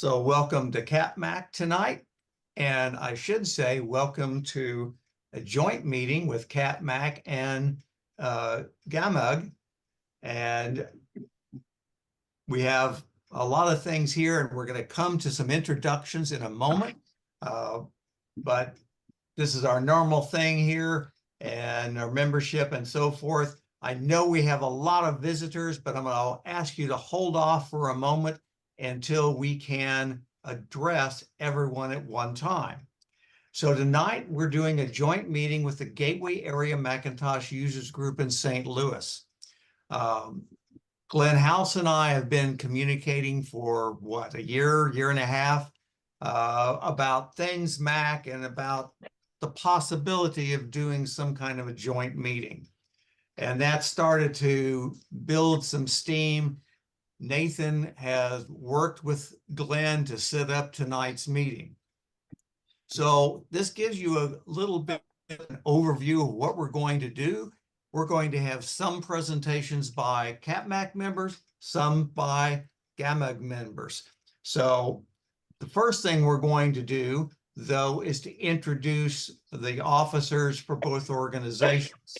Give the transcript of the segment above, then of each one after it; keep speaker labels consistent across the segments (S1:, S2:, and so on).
S1: So welcome to CapMac tonight. And I should say, welcome to a joint meeting with CapMac and GAMUG. And we have a lot of things here, and we're going to come to some introductions in a moment. But this is our normal thing here and our membership and so forth. I know we have a lot of visitors, but I'm going to ask you to hold off for a moment until we can address everyone at one time. So tonight we're doing a joint meeting with the Gateway Area Macintosh Users Group in St. Louis. Glenn House and I have been communicating for what, a year and a half about things Mac and about the possibility of doing some kind of a joint meeting. And that started to build some steam. Nathan has worked with Glenn to set up tonight's meeting. So this gives you a little bit of an overview of what we're going to do. We're going to have some presentations by CapMac members, some by GAMUG members. So the first thing we're going to do, though, is to introduce the officers for both organizations.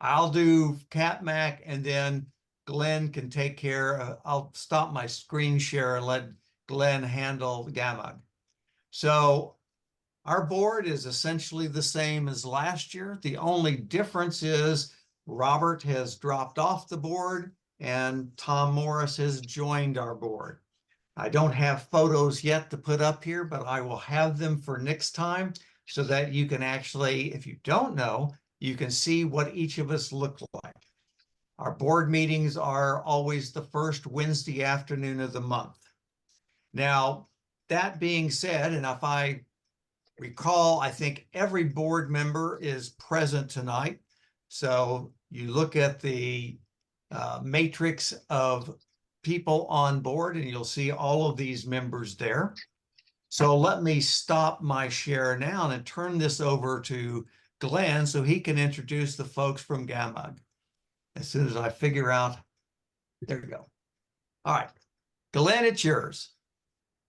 S1: I'll do CapMac, and then Glenn can take care. I'll stop my screen share and let Glenn handle GAMUG. So our board is essentially the same as last year. The only difference is Robert has dropped off the board and Tom Morris has joined our board. I don't have photos yet to put up here, but I will have them for next time so that you can actually, if you don't know, you can see what each of us look like. Our board meetings are always the first Wednesday afternoon of the month. Now, that being said, and if I recall, I think every board member is present tonight. So you look at the matrix of people on board and you'll see all of these members there. So let me stop my share now and turn this over to Glenn so he can introduce the folks from GAMUG. As soon as I figure out, there you go. All right, Glenn, it's yours.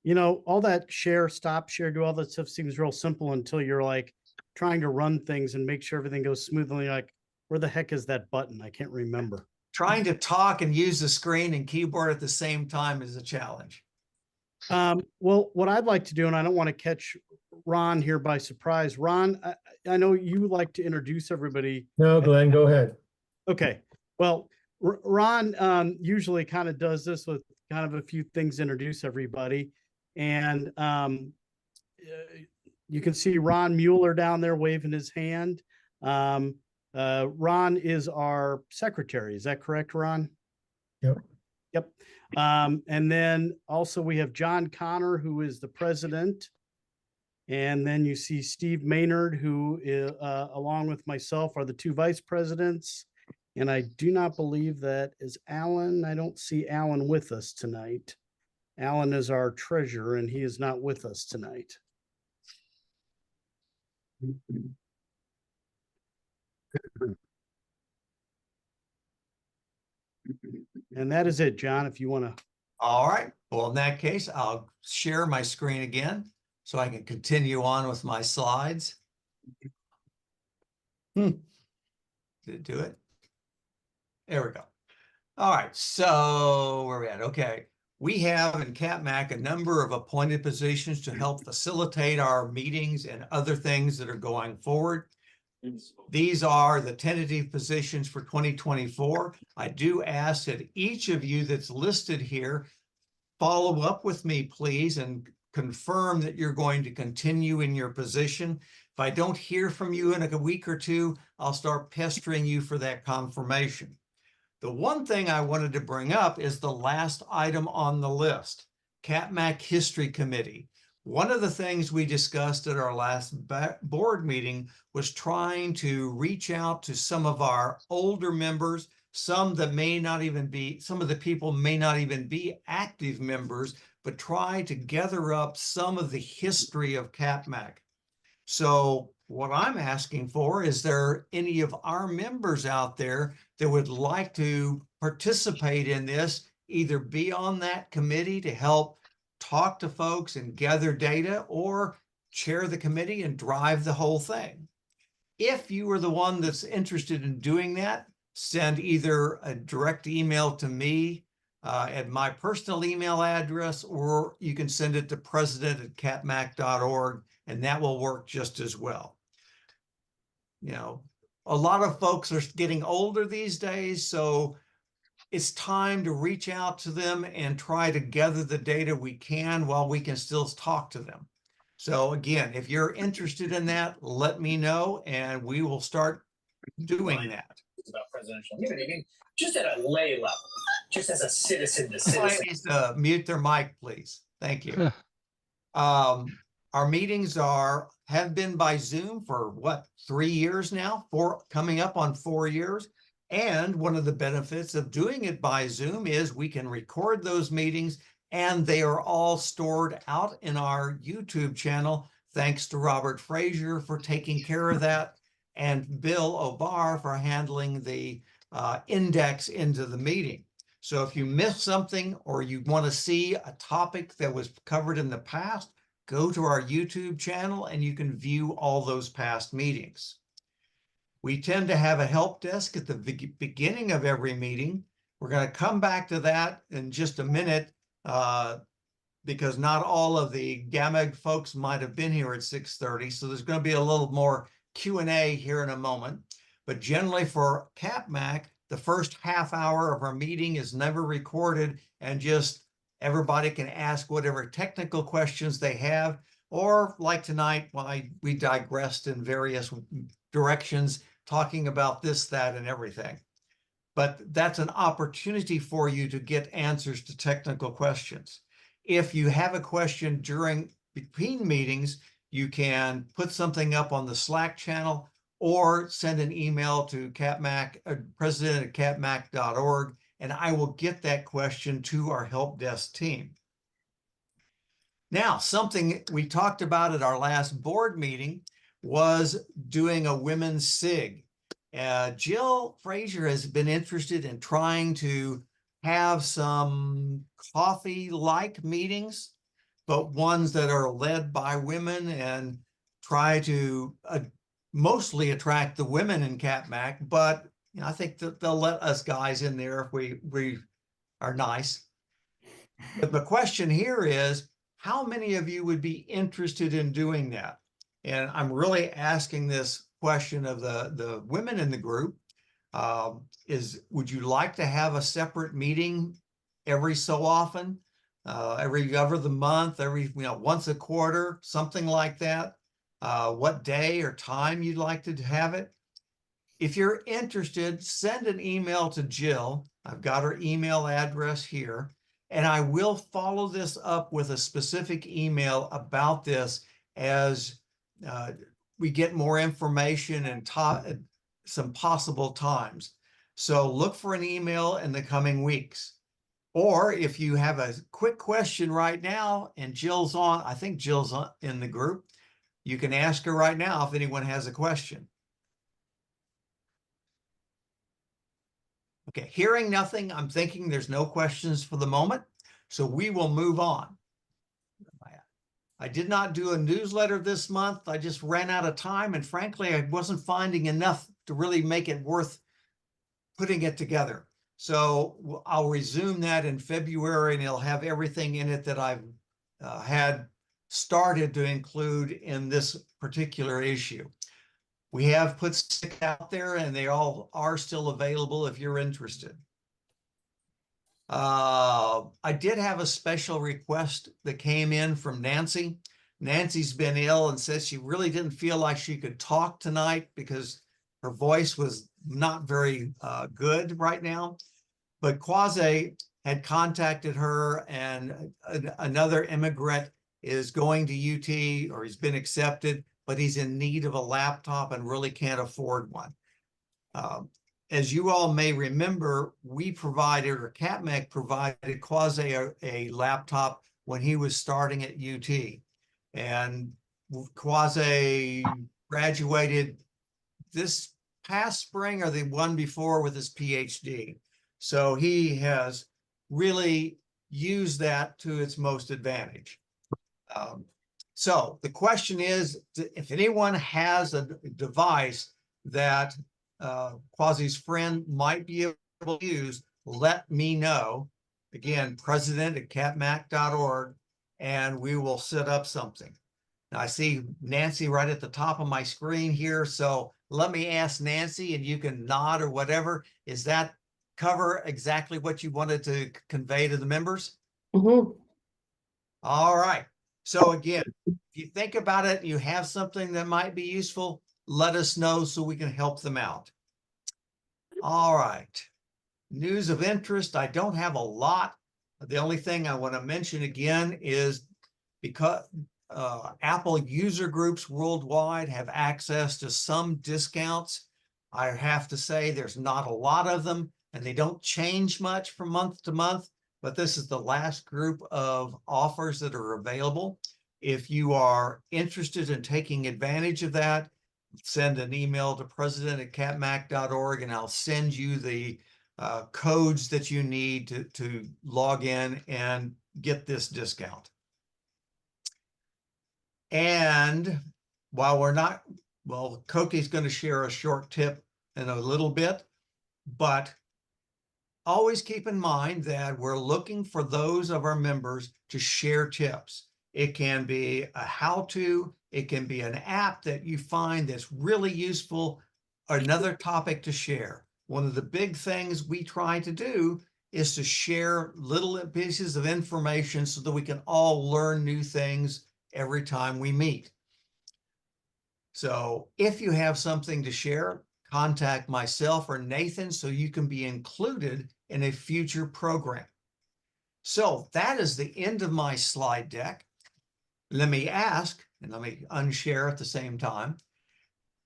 S2: You know, all that share, stop, share, do all that stuff seems real simple until you're like trying to run things and make sure everything goes smoothly. Like, where the heck is that button? I can't remember.
S1: Trying to talk and use the screen and keyboard at the same time is a challenge.
S2: Well, what I'd like to do, and I don't want to catch Ron here by surprise. Ron, I know you like to introduce everybody.
S3: No, Glenn, go ahead.
S2: Okay. Well, Ron usually kind of does this with kind of a few things to introduce everybody. And you can see Ron Mueller down there waving his hand. Ron is our secretary. Is that correct, Ron?
S3: Yep.
S2: Yep. And then also we have John Connor, who is the president. And then you see Steve Maynard, who is, along with myself, are the two vice presidents. And I do not believe that is Alan. I don't see Alan with us tonight. Alan is our treasurer, and he is not with us tonight. And that is it, John, if you want to.
S1: All right. Well, in that case, I'll share my screen again so I can continue on with my slides. Did it do it? There we go. All right. So where are we at? Okay. We have in CapMac a number of appointed positions to help facilitate our meetings and other things that are going forward. These are the tentative positions for 2024. I do ask that each of you that's listed here follow up with me, please, and confirm that you're going to continue in your position. If I don't hear from you in a week or two, I'll start pestering you for that confirmation. The one thing I wanted to bring up is the last item on the list, CapMac History Committee. One of the things we discussed at our last board meeting was trying to reach out to some of our older members, some that may not even be, some of the people may not even be active members, but try to gather up some of the history of CapMac. So what I'm asking for, is there any of our members out there that would like to participate in this, either be on that committee to help talk to folks and gather data, or chair the committee and drive the whole thing. If you are the one that's interested in doing that, send either a direct email to me at my personal email address, or you can send it to president@capmac.org, and that will work just as well. You know, a lot of folks are getting older these days, so it's time to reach out to them and try to gather the data we can while we can still talk to them. So again, if you're interested in that, let me know and we will start doing that.
S4: About presidential immunity, just at a lay level, just as a citizen to citizen.
S1: Please mute their mic, please. Thank you. Our meetings have been by Zoom for what, 3 years now? Coming up on 4 years. And one of the benefits of doing it by Zoom is we can record those meetings, and they are all stored out in our YouTube channel. Thanks to Robert Frazier for taking care of that, and Bill O'Barr for handling the index into the meeting. So if you missed something or you want to see a topic that was covered in the past, go to our YouTube channel and you can view all those past meetings. We tend to have a help desk at the beginning of every meeting. We're going to come back to that in just a minute because not all of the GAMUG folks might have been here at 6:30. So there's going to be a little more Q&A here in a moment. But generally for CapMac, the first half hour of our meeting is never recorded, and just everybody can ask whatever technical questions they have, or like tonight, we digressed in various directions, talking about this, that, and everything. But that's an opportunity for you to get answers to technical questions. If you have a question between meetings, you can put something up on the Slack channel or send an email to CapMac, president@capmac.org, and I will get that question to our help desk team. Now, something we talked about at our last board meeting was doing a women's SIG. Jill Frazier has been interested in trying to have some coffee-like meetings, but ones that are led by women, and try to mostly attract the women in CapMac, but you know, I think that they'll let us guys in there if we are nice. But the question here is, how many of you would be interested in doing that? And I'm really asking this question of the women in the group. Would you like to have a separate meeting every so often, every other month, once a quarter, something like that? What day or time you'd like to have it? If you're interested, send an email to Jill. I've got her email address here, and I will follow this up with a specific email about this as we get more information and some possible times. So look for an email in the coming weeks. Or if you have a quick question right now and Jill's on, I think Jill's in the group, you can ask her right now if anyone has a question. Okay, hearing nothing, I'm thinking there's no questions for the moment, so we will move on. I did not do a newsletter this month. I just ran out of time, and frankly, I wasn't finding enough to really make it worth putting it together. So I'll resume that in February, and it'll have everything in it that I've had started to include in this particular issue. We have put stick out there, and they all are still available if you're interested. I did have a special request that came in from Nancy. Nancy's been ill and says she really didn't feel like she could talk tonight because her voice was not very good right now. But Quasi had contacted her, and another immigrant is going to UT, or he's been accepted, but he's in need of a laptop and really can't afford one. As you all may remember, we provided, or CapMac provided Quasi a laptop when he was starting at UT. And Quasi graduated this past spring or the one before with his PhD. So he has really use that to its most advantage. So the question is, if anyone has a device that Quasi's friend might be able to use, let me know. Again, president@capmac.org, and we will set up something. Now I see Nancy right at the top of my screen here, so let me ask Nancy, and you can nod or whatever. Is that cover exactly what you wanted to convey to the members?
S5: Mhm.
S1: All right. So again, if you think about it, you have something that might be useful, let us know so we can help them out. All right. News of interest. I don't have a lot. The only thing I want to mention again is because Apple user groups worldwide have access to some discounts. I have to say there's not a lot of them, and they don't change much from month to month, but this is the last group of offers that are available. If you are interested in taking advantage of that, send an email to president@capmac.org, and I'll send you the codes that you need to log in and get this discount. And while we're not, well, Koki's going to share a short tip in a little bit, but always keep in mind that we're looking for those of our members to share tips. It can be a how-to, it can be an app that you find that's really useful, another topic to share. One of the big things we try to do is to share little pieces of information so that we can all learn new things every time we meet. So if you have something to share, contact myself or Nathan so you can be included in a future program. So that is the end of my slide deck. Let me ask, and let me unshare at the same time,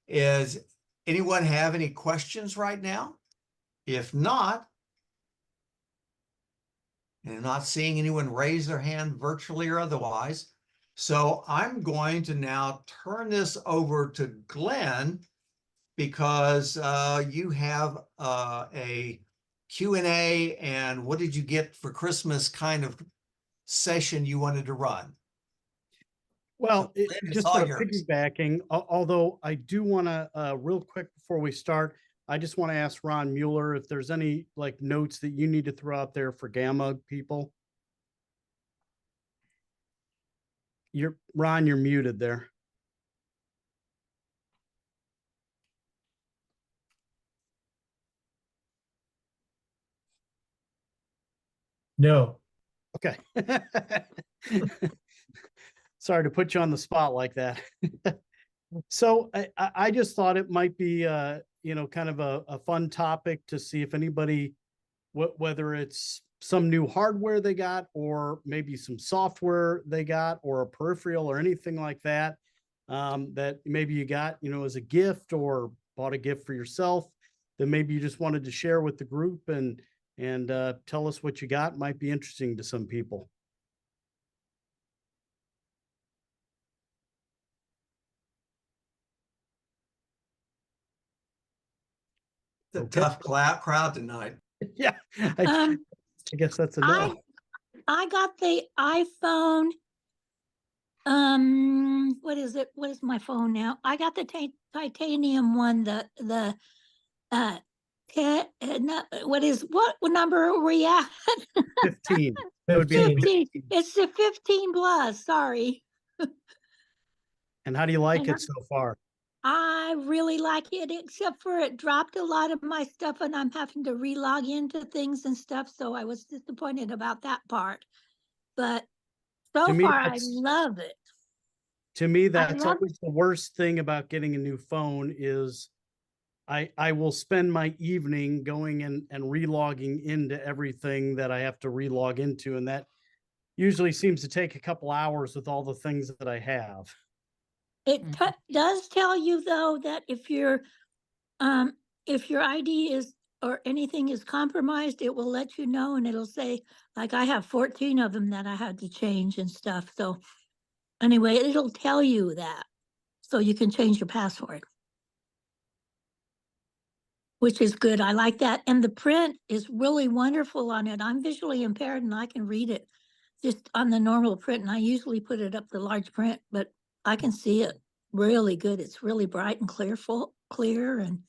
S1: is anyone have any questions right now? If not, and I'm not seeing anyone raise their hand virtually or otherwise, so I'm going to now turn this over to Glenn, because you have a Q&A and what did you get for Christmas kind of session you wanted to run.
S2: Well,
S1: Glenn, it's
S2: just
S1: all
S2: sort of
S1: yours.
S2: piggybacking, although I do want to, real quick before we start, I just want to ask Ron Mueller if there's any like notes that you need to throw out there for GAMUG people. Ron, you're muted there.
S3: No.
S2: Okay. Sorry to put you on the spot like that. So I just thought it might be, kind of a fun topic to see if anybody, whether it's some new hardware they got, or maybe some software they got, or a peripheral or anything like that, that maybe you got, as a gift or bought a gift for yourself, that maybe you just wanted to share with the group and tell us what you got. Might be interesting to some people.
S1: It's a
S2: Okay.
S1: tough crowd tonight.
S2: Yeah, I guess that's a no.
S5: I got the iPhone. What is it? What is my phone now? I got the titanium one. What number are we at?
S2: 15. That would be number
S5: 15.
S2: 15.
S5: It's the 15 plus. Sorry.
S2: And how do you like
S5: And
S2: it so far?
S5: I really like it, except for it dropped a lot of my stuff and I'm having to relog into things and stuff. So I was disappointed about that part. But so
S2: To me,
S5: far, I
S2: that's
S5: love it.
S2: to me, that's
S5: love
S2: always the worst thing about getting a new phone is I will spend my evening going in and relogging into everything that I have to relog into. And that usually seems to take a couple hours with all the things that I have.
S5: It does tell you though that if your ID is or anything is compromised, it will let you know and it'll say, like I have 14 of them that I had to change and stuff. So anyway, it'll tell you that so you can change your password. which is good. I like that. And the print is really wonderful on it. I'm visually impaired and I can read it just on the normal print. And I usually put it up to large print, but I can see it really good. It's really bright and clear, and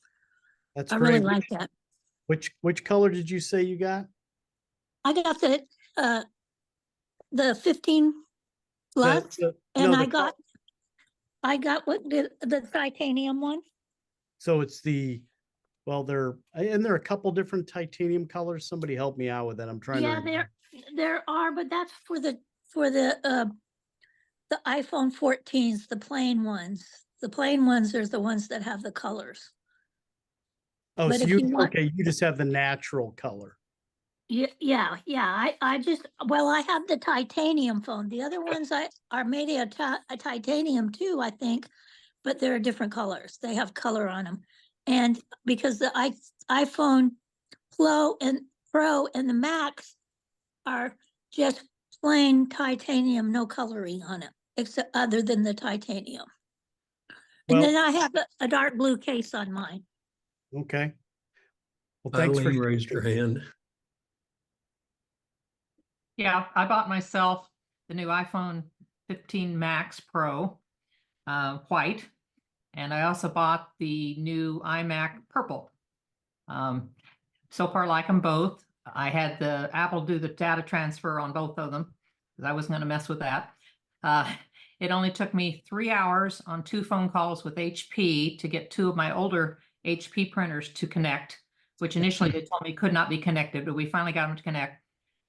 S2: That's
S5: I really
S2: great.
S5: like that.
S2: Which color did you say you got?
S5: I got the 15 plus, and
S2: no,
S5: I got the titanium one.
S2: so it's well, and there are a couple different titanium colors. Somebody help me out with that. I'm trying to
S5: Yeah,
S2: remember.
S5: there are, but that's for the iPhone 14s, the plain ones. The plain ones are the ones that have the colors.
S2: Oh,
S5: but
S2: so
S5: if
S2: you
S5: you want-
S2: okay, you just have the natural color.
S5: Yeah. I just, well, I have the titanium phone. The other ones are made a titanium too, I think, but they're different colors. They have color on them. And because the iPhone Pro and the Max are just plain titanium, no coloring on it, except other than the titanium. And
S2: Well,
S5: then I have a dark blue case on mine.
S2: okay. Well, thanks for
S6: Eileen raised her hand.
S7: Yeah, I bought myself the new iPhone 15 Max Pro, white, and I also bought the new iMac purple. So far, like them both. I had the Apple do the data transfer on both of them because I wasn't going to mess with that. It only took me 3 hours on 2 phone calls with HP to get 2 of my older HP printers to connect, which initially they told me could not be connected, but we finally got them to connect.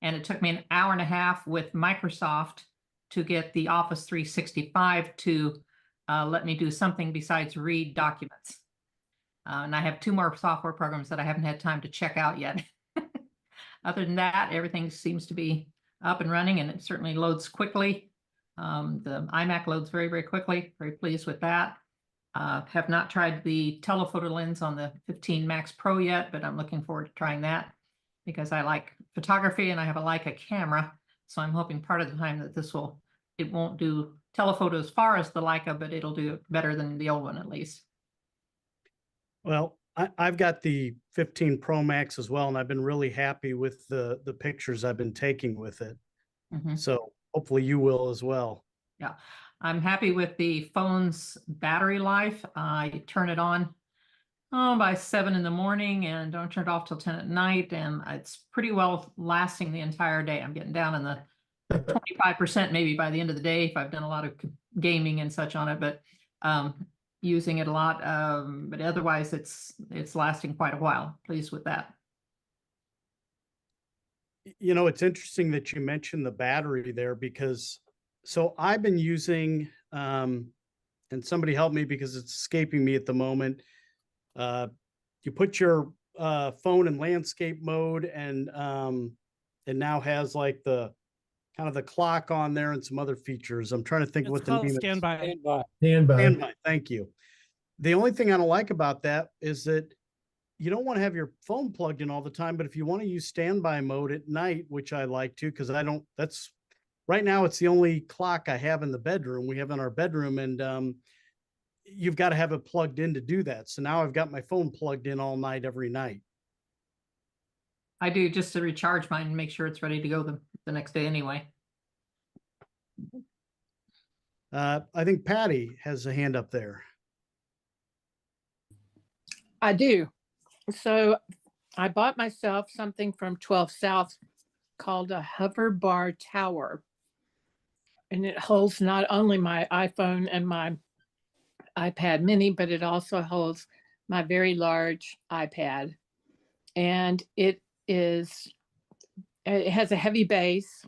S7: And it took me an hour and a half with Microsoft to get the Office 365 to let me do something besides read documents. And I have 2 more software programs that I haven't had time to check out yet. Other than that, everything seems to be up and running, and it certainly loads quickly. The iMac loads very, very quickly. Very pleased with that. Have not tried the telephoto lens on the 15 Max Pro yet, but I'm looking forward to trying that because I like photography and I have a Leica camera. So I'm hoping part of the time that it won't do telephoto as far as the Leica, but it'll do better than the old one at least.
S2: Well, I've got the 15 Pro Max as well, and I've been really happy with the pictures I've been taking with it.
S7: Mhm.
S2: So hopefully you will as well.
S7: Yeah, I'm happy with the phone's battery life. I turn it on by 7 in the morning and don't turn it off till 10 at night. And it's pretty well lasting the entire day. I'm getting down in the 25% maybe by the end of the day if I've done a lot of gaming and such on it, but using it a lot. But otherwise it's lasting quite a while. Pleased with that.
S2: You know, it's interesting that you mentioned the battery there because so I've been using and somebody help me because it's escaping me at the moment. You put your phone in landscape mode and it now has like the kind of the clock on there and some other features. I'm trying to think what the name is.
S3: Standby.
S2: Standby. Thank you. The only thing I don't like about that is that you don't want to have your phone plugged in all the time, but if you want to use standby mode at night, which I like to, because that's right now it's the only clock I have in the bedroom. We have in our bedroom, and you've got to have it plugged in to do that. So now I've got my phone plugged in all night, every night.
S7: I do just to recharge mine and make sure it's ready to go the next day anyway.
S2: I think Patty has a hand up there.
S8: I do. So I bought myself something from 12 South called a hover bar tower. And it holds not only my iPhone and my iPad mini, but it also holds my very large iPad. And it has a heavy base.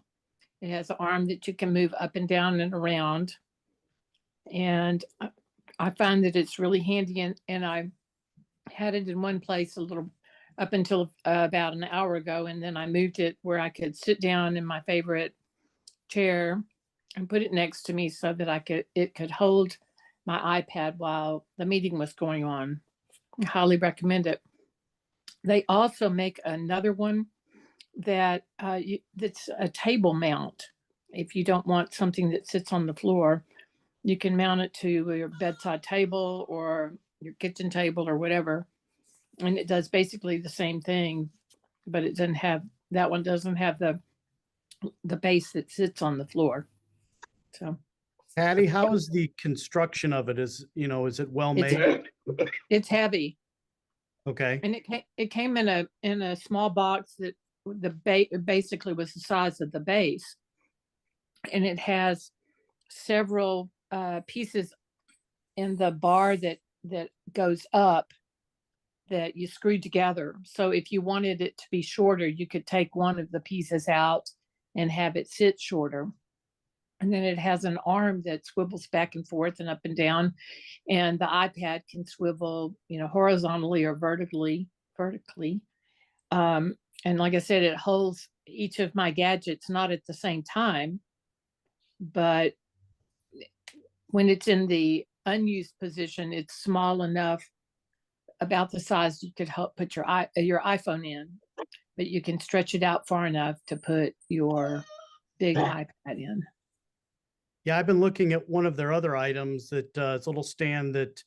S8: It has an arm that you can move up and down and around. And I find that it's really handy, and I had it in one place a little up until about an hour ago, and then I moved it where I could sit down in my favorite chair and put it next to me so that it could hold my iPad while the meeting was going on. I highly recommend it. They also make another one that's a table mount. If you don't want something that sits on the floor, you can mount it to your bedside table or your kitchen table or whatever. and it does basically the same thing, but it doesn't have, that one doesn't have the base that sits on the floor. So
S2: Patty, how is the construction of it? Is it well made?
S8: it's heavy.
S2: Okay.
S8: And it came in a small box that the base basically was the size of the base, and it has several pieces in the bar that goes up that you screw together. So if you wanted it to be shorter, you could take one of the pieces out and have it sit shorter. And then it has an arm that swivels back and forth and up and down, and the iPad can swivel, horizontally or vertically. And like I said, it holds each of my gadgets, not at the same time, but when it's in the unused position, it's small enough, about the size you could help put your iPhone in, but you can stretch it out far enough to put your big iPad in.
S2: Yeah, I've been looking at one of their other items that it's a little stand that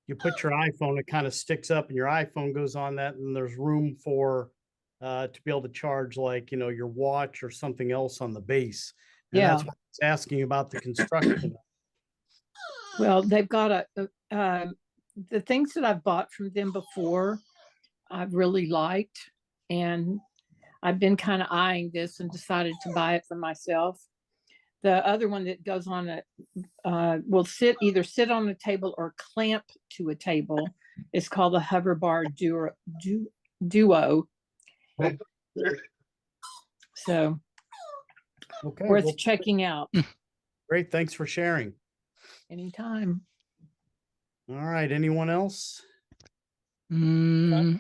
S2: you put your iPhone, it kind of sticks up and your iPhone goes on that, and there's room for to be able to charge like, your watch or something else on the base. And
S8: Yeah.
S2: that's what I was asking about the construction.
S8: Well, they've got the things that I've bought from them before, I've really liked, and I've been kind of eyeing this and decided to buy it for myself. The other one that goes on will either sit on a table or clamp to a table. It's called the Hoverbar Duo. So
S2: Okay,
S8: worth
S2: well,
S8: checking out
S2: great. Thanks for sharing.
S8: anytime.
S2: All right. Anyone else?
S6: Mm,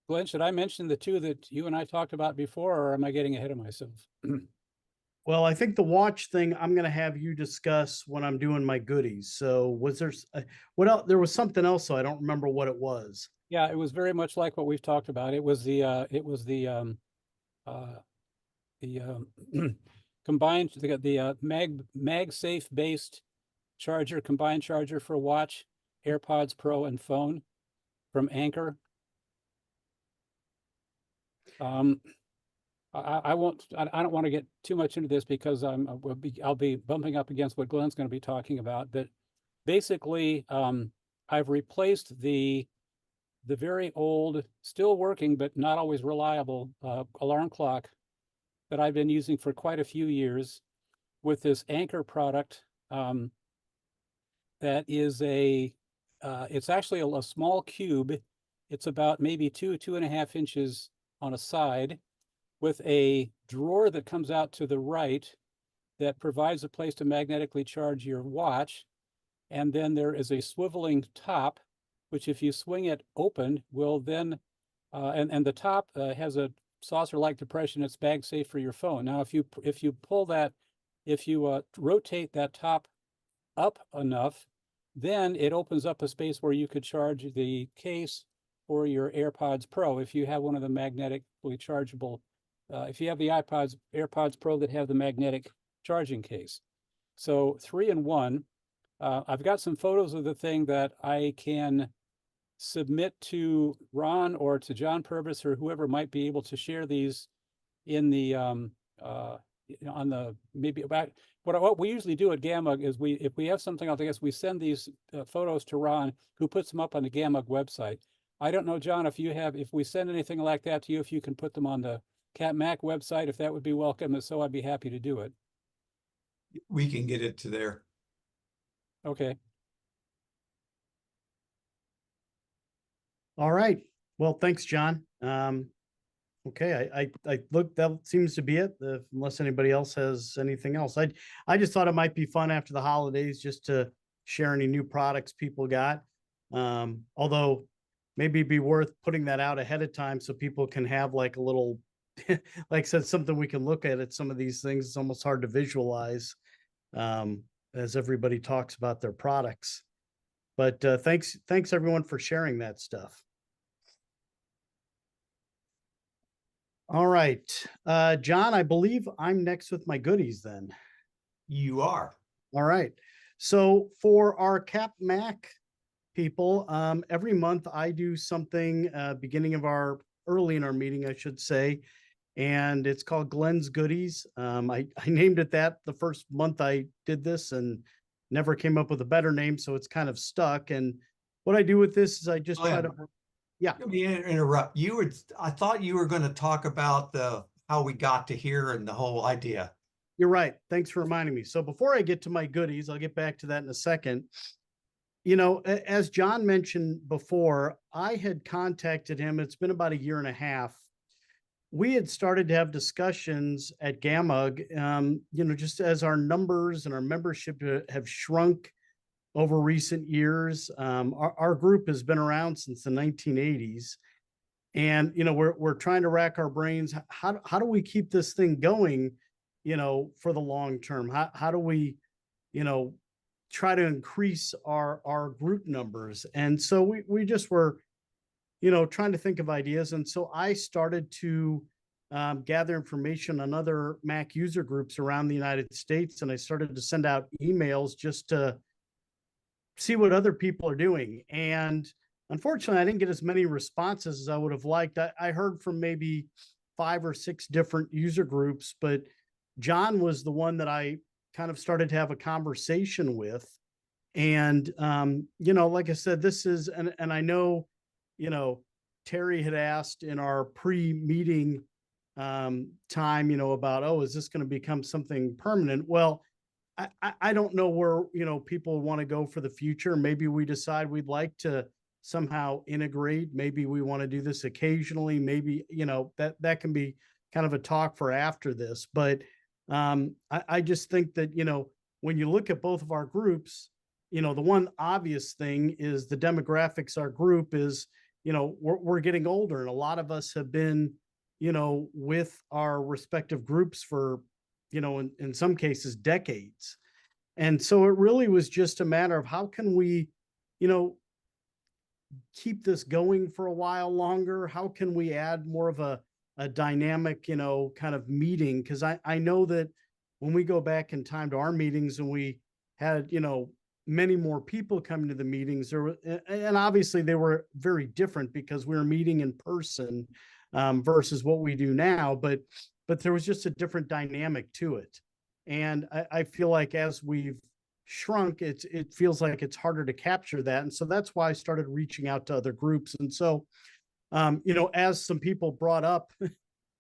S9: Glenn, should I mention the two that you and I talked about before, or am I getting ahead of myself?
S2: Well, I think the watch thing I'm going to have you discuss when I'm doing my goodies. So was there what else? There was something else, so I don't remember what it was.
S9: Yeah, it was very much like what we've talked about. It was the combined the MagSafe based charger, combined charger for watch, AirPods Pro, and phone from Anchor. I won't. I don't want to get too much into this because I'll be bumping up against what Glenn's going to be talking about. But basically, I've replaced the very old, still working but not always reliable alarm clock that I've been using for quite a few years with this Anchor product that is it's actually a small cube. It's about maybe 2.5 inches on a side, with a drawer that comes out to the right that provides a place to magnetically charge your watch. And then there is a swiveling top, which if you swing it open will then, and the top has a saucer-like depression. It's bag safe for your phone. Now, if you pull that, if you rotate that top up enough, then it opens up a space where you could charge the case or your AirPods Pro if you have one of the magnetically chargeable. If you have the AirPods Pro that have the magnetic charging case. So 3-in-1. I've got some photos of the thing that I can submit to Ron or to John Purvis or whoever might be able to share these in the on the maybe about what we usually do at GAMUG is if we have something else, I guess we send these photos to Ron, who puts them up on the GAMUG website. I don't know, John, if we send anything like that to you, if you can put them on the CapMac website, if that would be welcome. If so, I'd be happy to do it.
S1: We can get it to there.
S9: Okay.
S2: All right. Well, thanks, John. Okay, I look, that seems to be it, unless anybody else has anything else. I just thought it might be fun after the holidays just to share any new products people got. Although maybe it'd be worth putting that out ahead of time so people can have like a little, like I said, something we can look at some of these things. It's almost hard to visualize as everybody talks about their products. But thanks everyone for sharing that stuff. All right, John, I believe I'm next with my goodies then.
S1: You are.
S2: All right. So for our CapMac people, every month I do something, beginning of early in our meeting, I should say, and it's called Glenn's Goodies. I named it that the first month I did this and never came up with a better name, so it's kind of stuck. And what I do with this is I just try to, yeah.
S1: Let me interrupt. I thought you were going to talk about how we got to here and the whole idea.
S2: You're right. Thanks for reminding me. So before I get to my goodies, I'll get back to that in a second. You know, as John mentioned before, I had contacted him. It's been about a year and a half. We had started to have discussions at GAMUG, you know, just as our numbers and our membership have shrunk over recent years. Our group has been around since the 1980s. And, you know, we're trying to rack our brains. How do we keep this thing going, you know, for the long term? How do we, you know, try to increase our group numbers? And so we just were, you know, trying to think of ideas. And so I started to gather information on other Mac user groups around the United States. And I started to send out emails just to see what other people are doing. And unfortunately, I didn't get as many responses as I would have liked. I heard from maybe 5 or 6 different user groups, but John was the one that I kind of started to have a conversation with. And, you know, like I said, this is, and I know, you know, Terry had asked in our pre-meeting time, you know, about, oh, is this going to become something permanent? Well, I don't know where, you know, people want to go for the future. Maybe we decide we'd like to somehow integrate. Maybe we want to do this occasionally. Maybe, you know, that can be kind of a talk for after this. But I just think that, you know, when you look at both of our groups, you know, the one obvious thing is the demographics. Our group is, you know, we're getting older, and a lot of us have been, you know, with our respective groups for, you know, in some cases, decades. And so it really was just a matter of how can we, you know, keep this going for a while longer? How can we add more of a dynamic, you know, kind of meeting? Because I know that when we go back in time to our meetings and we had, you know, many more people coming to the meetings, and obviously they were very different because we were meeting in person versus what we do now, but there was just a different dynamic to it. And I feel like as we've shrunk, it feels like it's harder to capture that. And so that's why I started reaching out to other groups. And so, you know, as some people brought up,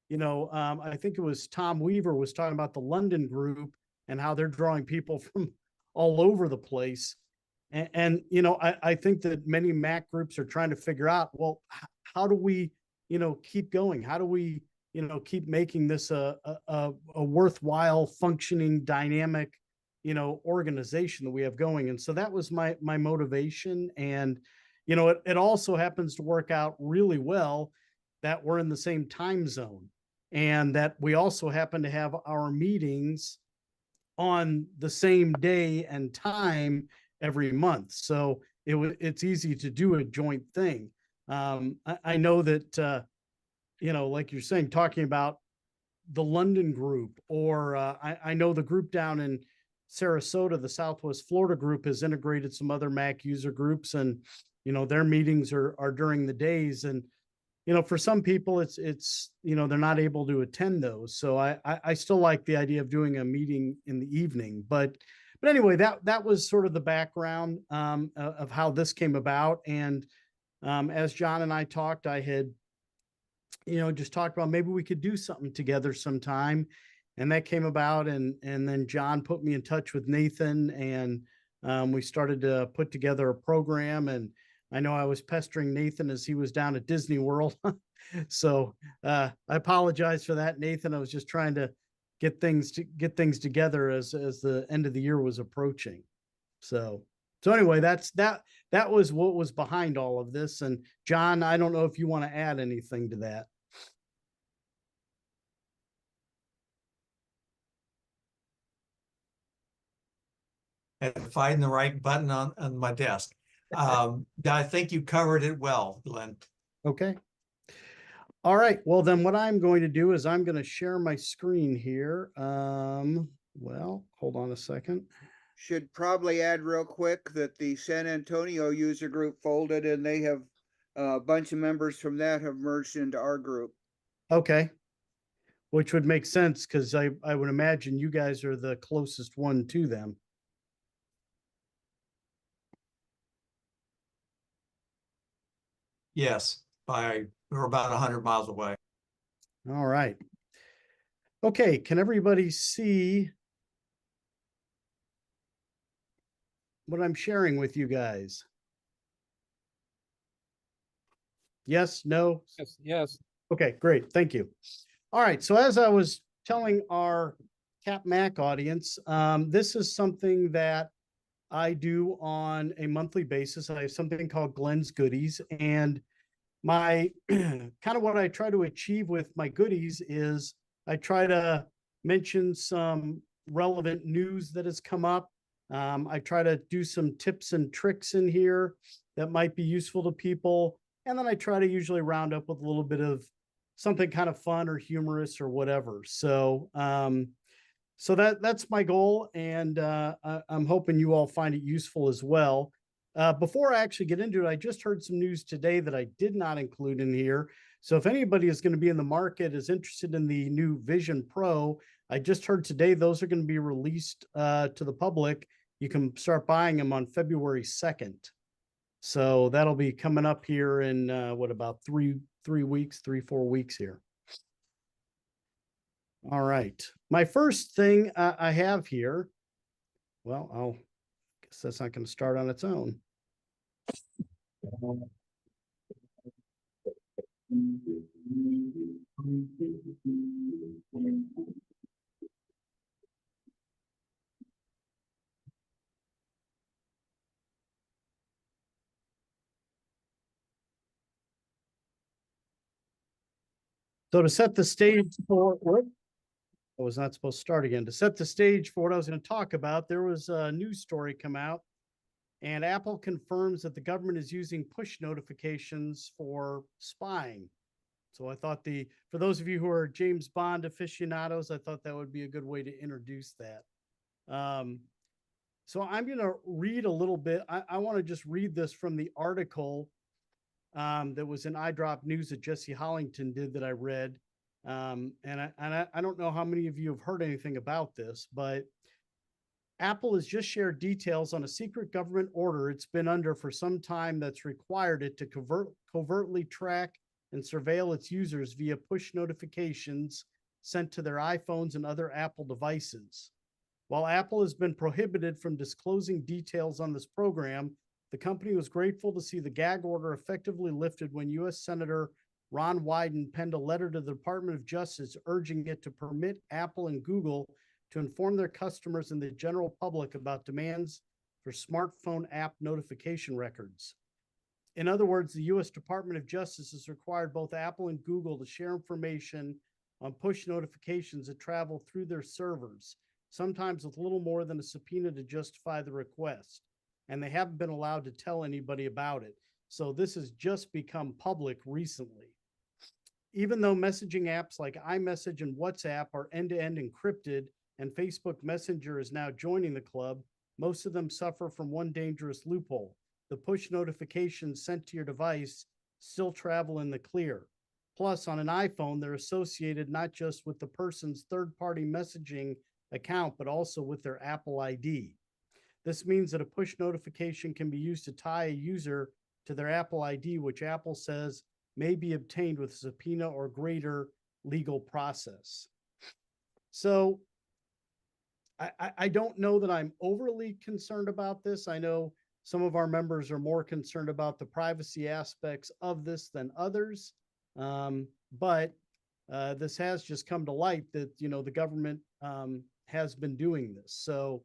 S2: you know, I think it was Tom Weaver was talking about the London group and how they're drawing people from all over the place. And you know, I think that many Mac groups are trying to figure out, well, how do we, you know, keep going? How do we, you know, keep making this a worthwhile, functioning, dynamic, you know, organization that we have going? And so that was my motivation. And, you know, it also happens to work out really well that we're in the same time zone and that we also happen to have our meetings on the same day and time every month. So it's easy to do a joint thing. I know that, you know, like you're saying, talking about the London group, or I know the group down in Sarasota, the Southwest Florida group, has integrated some other Mac user groups, and, you know, their meetings are during the days. And, you know, for some people, it's, you know, they're not able to attend those. So I still like the idea of doing a meeting in the evening, but anyway, that was sort of the background of how this came about. And as John and I talked, I had, you know, just talked about maybe we could do something together sometime. And that came about. And then John put me in touch with Nathan, and we started to put together a program. And I know I was pestering Nathan as he was down at Disney World. So I apologize for that, Nathan. I was just trying to get things together as the end of the year was approaching. So anyway, that was what was behind all of this. And John, I don't know if you want to add anything to that.
S1: And finding the right button on my desk. I think you covered it well, Glenn.
S2: Okay. All right. Well, then what I'm going to do is I'm going to share my screen here. Well, hold on a second.
S10: should probably add real quick that the San Antonio user group folded and they have a bunch of members from that have merged into our group.
S2: Okay. Which would make sense because I would imagine you guys are the closest one to them.
S1: Yes, we're about 100 miles away.
S2: All right. Okay, can everybody see what I'm sharing with you guys? Yes, no?
S9: Yes, yes.
S2: Okay, great. Thank you. All right. So as I was telling our CapMac audience, this is something that I do on a monthly basis. I have something called Glenn's Goodies, and my kind of what I try to achieve with my goodies is I try to mention some relevant news that has come up. I try to do some tips and tricks in here that might be useful to people. And then I try to usually round up with a little bit of something kind of fun or humorous or whatever. So, so that's my goal. And I'm hoping you all find it useful as well. Before I actually get into it, I just heard some news today that I did not include in here. So if anybody is going to be in the market, is interested in the new Vision Pro, I just heard today those are going to be released to the public. You can start buying them on February 2nd. So that'll be coming up here in what, about 3-4 weeks here. All right. My first thing I have here, well, I'll guess that's not going to start on its own. So to set the stage for what I was not supposed to start again, to set the stage for what I was going to talk about, there was a news story come out, and Apple confirms that the government is using push notifications for spying. So I thought for those of you who are James Bond aficionados, I thought that would be a good way to introduce that. So I'm going to read a little bit. I want to just read this from the article that was in iDrop News that Jesse Hollington did that I read. And I don't know how many of you have heard anything about this, but Apple has just shared details on a secret government order it's been under for some time that's required it to covertly track and surveil its users via push notifications sent to their iPhones and other Apple devices. While Apple has been prohibited from disclosing details on this program, the company was grateful to see the gag order effectively lifted when U.S. Senator Ron Wyden penned a letter to the Department of Justice urging it to permit Apple and Google to inform their customers and the general public about demands for smartphone app notification records. In other words, the U.S. Department of Justice has required both Apple and Google to share information on push notifications that travel through their servers, sometimes with little more than a subpoena to justify the request. And they haven't been allowed to tell anybody about it. So this has just become public recently. Even though messaging apps like iMessage and WhatsApp are end-to-end encrypted and Facebook Messenger is now joining the club, most of them suffer from one dangerous loophole. The push notifications sent to your device still travel in the clear. Plus, on an iPhone, they're associated not just with the person's third-party messaging account, but also with their Apple ID. This means that a push notification can be used to tie a user to their Apple ID, which Apple says may be obtained with a subpoena or greater legal process. So I don't know that I'm overly concerned about this. I know some of our members are more concerned about the privacy aspects of this than others. But this has just come to light that, the government has been doing this. So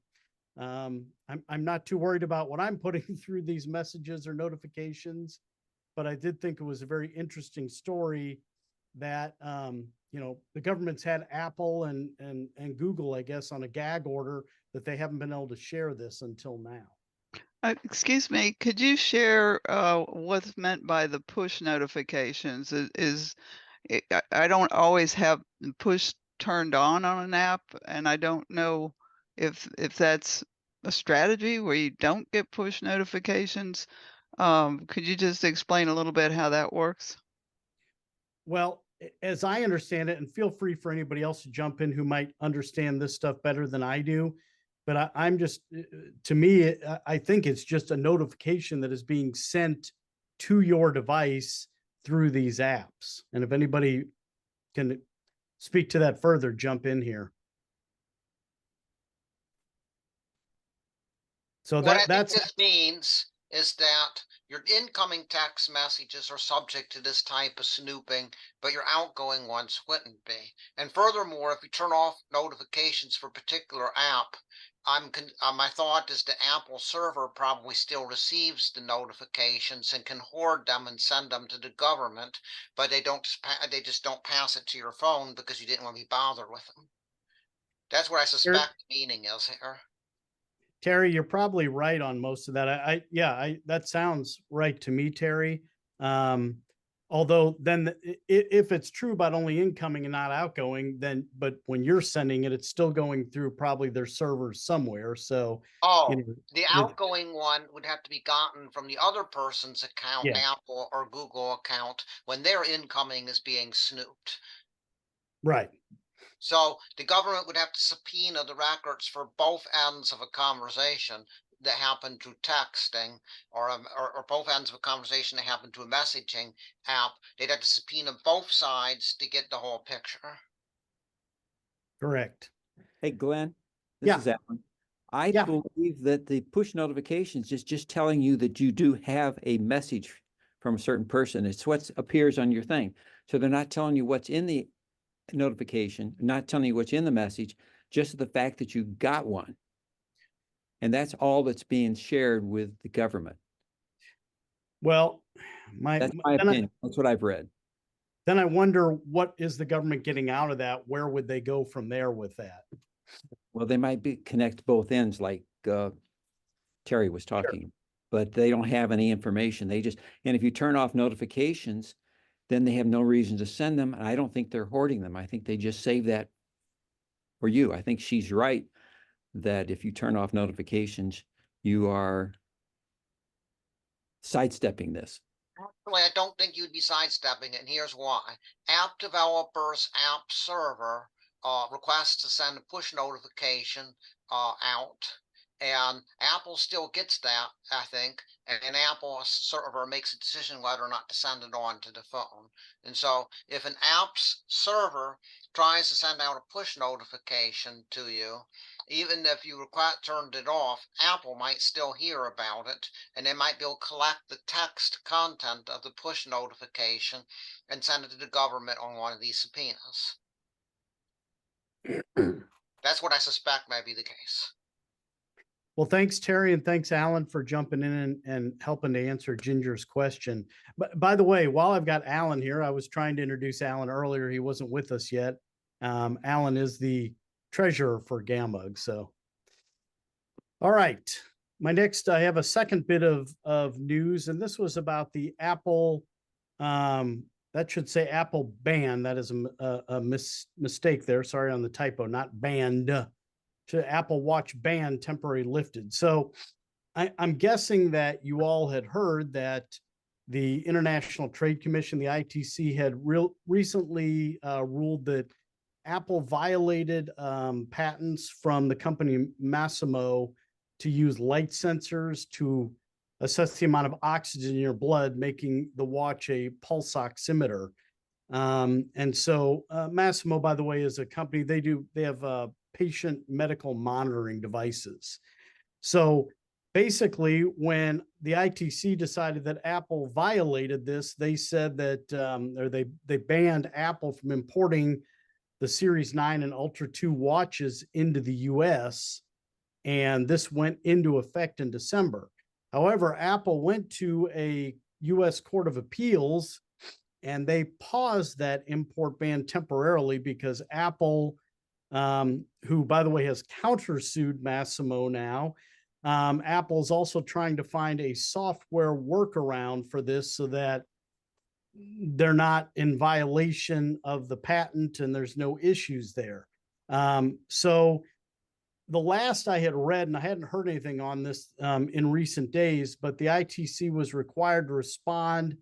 S2: I'm not too worried about what I'm putting through these messages or notifications, but I did think it was a very interesting story that, the government's had Apple and Google, I guess, on a gag order that they haven't been able to share this until now.
S6: Excuse me, could you share what's meant by the push notifications? I don't always have push turned on an app, and I don't know if that's a strategy where you don't get push notifications? Could you just explain a little bit how that works?
S2: Well, as I understand it, and feel free for anybody else to jump in who might understand this stuff better than I do, but I'm just, to me, I think it's just a notification that is being sent to your device through these apps. And if anybody can speak to that further, jump in here. So
S11: What I think
S2: that's
S11: this means is that your incoming text messages are subject to this type of snooping, but your outgoing ones wouldn't be. And furthermore, if you turn off notifications for a particular app, my thought is the Apple server probably still receives the notifications and can hoard them and send them to the government, but they just don't pass it to your phone because you didn't want to be bothered with them. That's what I suspect the meaning is here.
S2: Terry, you're probably right on most of that. That sounds right to me, Terry. Although then if it's true about only incoming and not outgoing, then, but when you're sending it, it's still going through probably their servers somewhere. So,
S11: Oh, the outgoing one would have to be gotten from the other person's account,
S2: Yeah.
S11: Apple or Google account, when their incoming is being snooped.
S2: Right.
S11: So the government would have to subpoena the records for both ends of a conversation that happened through texting, or both ends of a conversation that happened through a messaging app. They'd have to subpoena both sides to get the whole picture.
S2: Correct.
S12: Hey, Glenn, this
S2: Yeah.
S12: is Alan. I
S2: Yeah.
S12: believe that the push notifications is just telling you that you do have a message from a certain person. It's what appears on your thing. So they're not telling you what's in the notification, not telling you what's in the message, just the fact that you got one. And that's all that's being shared with the government.
S2: Well,
S12: That's my opinion. That's what I've read.
S2: Then I wonder, what is the government getting out of that? Where would they go from there with that?
S12: Well, they might connect both ends like Terry was talking, but they don't have any information. And if you turn off notifications, then they have no reason to send them. And I don't think they're hoarding them. I think they just save that for you. I think she's right that if you turn off notifications, you are sidestepping this.
S11: Actually, I don't think you'd be sidestepping it, and here's why. App developers' app server requests to send a push notification out, and Apple still gets that, I think, and Apple server makes a decision whether or not to send it on to the phone. And so if an app's server tries to send out a push notification to you, even if you turned it off, Apple might still hear about it, and they might be able to collect the text content of the push notification and send it to the government on one of these subpoenas. That's what I suspect may be the case.
S2: Well, thanks, Terry, and thanks, Alan, for jumping in and helping to answer Ginger's question. But by the way, while I've got Alan here, I was trying to introduce Alan earlier. He wasn't with us yet. Alan is the treasurer for GAMUG. So, all right. I have a second bit of news, and this was about the Apple, that should say Apple ban. That is a mistake there. Sorry on the typo, not banned. To Apple Watch ban temporarily lifted. So I'm guessing that you all had heard that the International Trade Commission, the ITC, had recently ruled that Apple violated patents from the company Masimo to use light sensors to assess the amount of oxygen in your blood, making the watch a pulse oximeter. And so Masimo, by the way, is a company, they have patient medical monitoring devices. So basically, when the ITC decided that Apple violated this, they said that, or they banned Apple from importing the Series 9 and Ultra 2 watches into the US, and this went into effect in December. However, Apple went to a US Court of Appeals and they paused that import ban temporarily because Apple, who, by the way, has countersued Masimo now, Apple's also trying to find a software workaround for this so that they're not in violation of the patent and there's no issues there. So the last I had read, and I hadn't heard anything on this in recent days, but the ITC was required to respond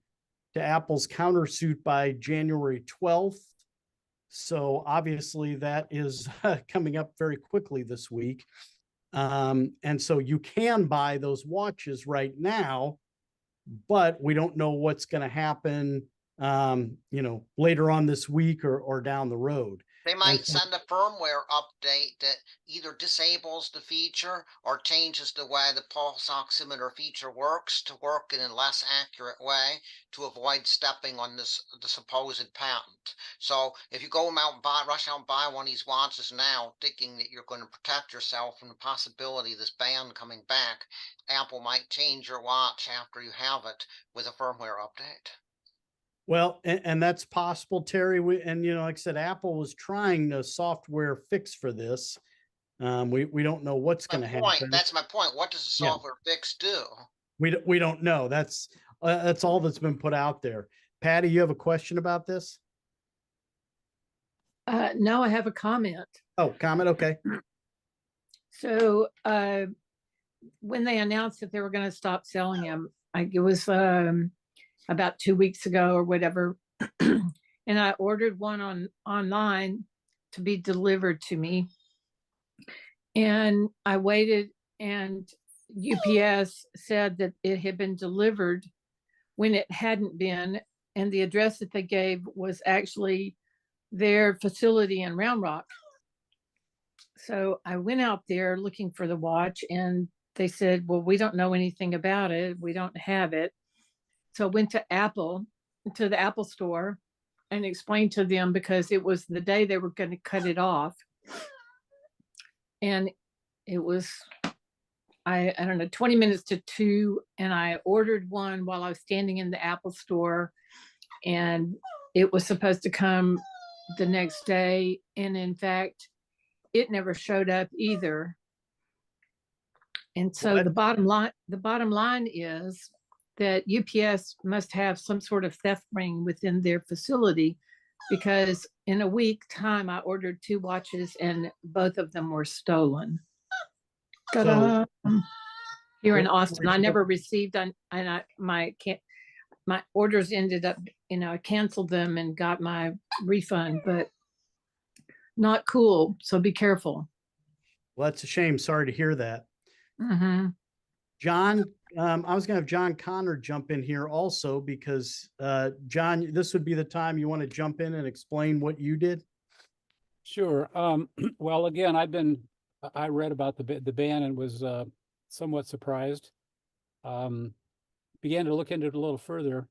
S2: to Apple's countersuit by January 12th. So obviously that is coming up very quickly this week. And so you can buy those watches right now, but we don't know what's going to happen, later on this week or down the road.
S11: They might send a firmware update that either disables the feature or changes the way the pulse oximeter feature works to work in a less accurate way to avoid stepping on the supposed patent. So if you go out and rush out and buy one of these watches now, thinking that you're going to protect yourself from the possibility of this ban coming back, Apple might change your watch after you have it with a firmware update.
S2: Well, and that's possible, Terry. Like I said, Apple was trying a software fix for this. We don't know what's going to happen.
S11: That's my point. What does the software fix do?
S2: We don't know. That's all that's been put out there. Patty, you have a question about this?
S8: No, I have a comment.
S2: Oh, comment. Okay.
S8: So when they announced that they were going to stop selling them, it was about 2 weeks ago or whatever. And I ordered one online to be delivered to me. And I waited, and UPS said that it had been delivered when it hadn't been. And the address that they gave was actually their facility in Round Rock. So I went out there looking for the watch, and they said, well, we don't know anything about it. We don't have it. So I went to the Apple store, and explained to them, because it was the day they were going to cut it off. And it was, I don't know, 20 minutes to 2. And I ordered one while I was standing in the Apple store, and it was supposed to come the next day. And in fact, it never showed up either. And so the bottom line is that UPS must have some sort of theft ring within their facility, because in a week time, I ordered 2 watches and both of them were stolen. So, here in Austin, I never received, my orders ended up, I canceled them and got my refund, but not cool. So be careful.
S2: Well, that's a shame. Sorry to hear that.
S8: Mm-hmm.
S2: John, I was going to have John Connor jump in here also, because John, this would be the time you want to jump in and explain what you did.
S9: Sure. Well, again, I read about the ban and was somewhat surprised. Began to look into it a little further.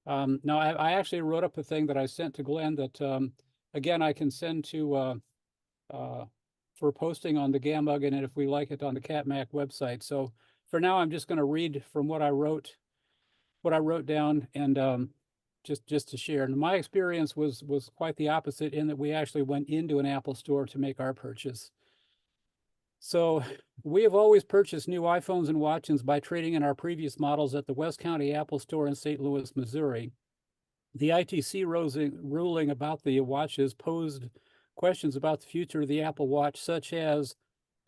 S9: Now, I actually wrote up a thing that I sent to Glenn that, again, I can send to for posting on the GAMUG, and if we like it, on the CapMac website. So for now, I'm just going to read from what I wrote down, and just to share. And my experience was quite the opposite, in that we actually went into an Apple store to make our purchase. So we have always purchased new iPhones and watches by trading in our previous models at the West County Apple Store in St. Louis, Missouri. The ITC ruling about the watches posed questions about the future of the Apple Watch, such as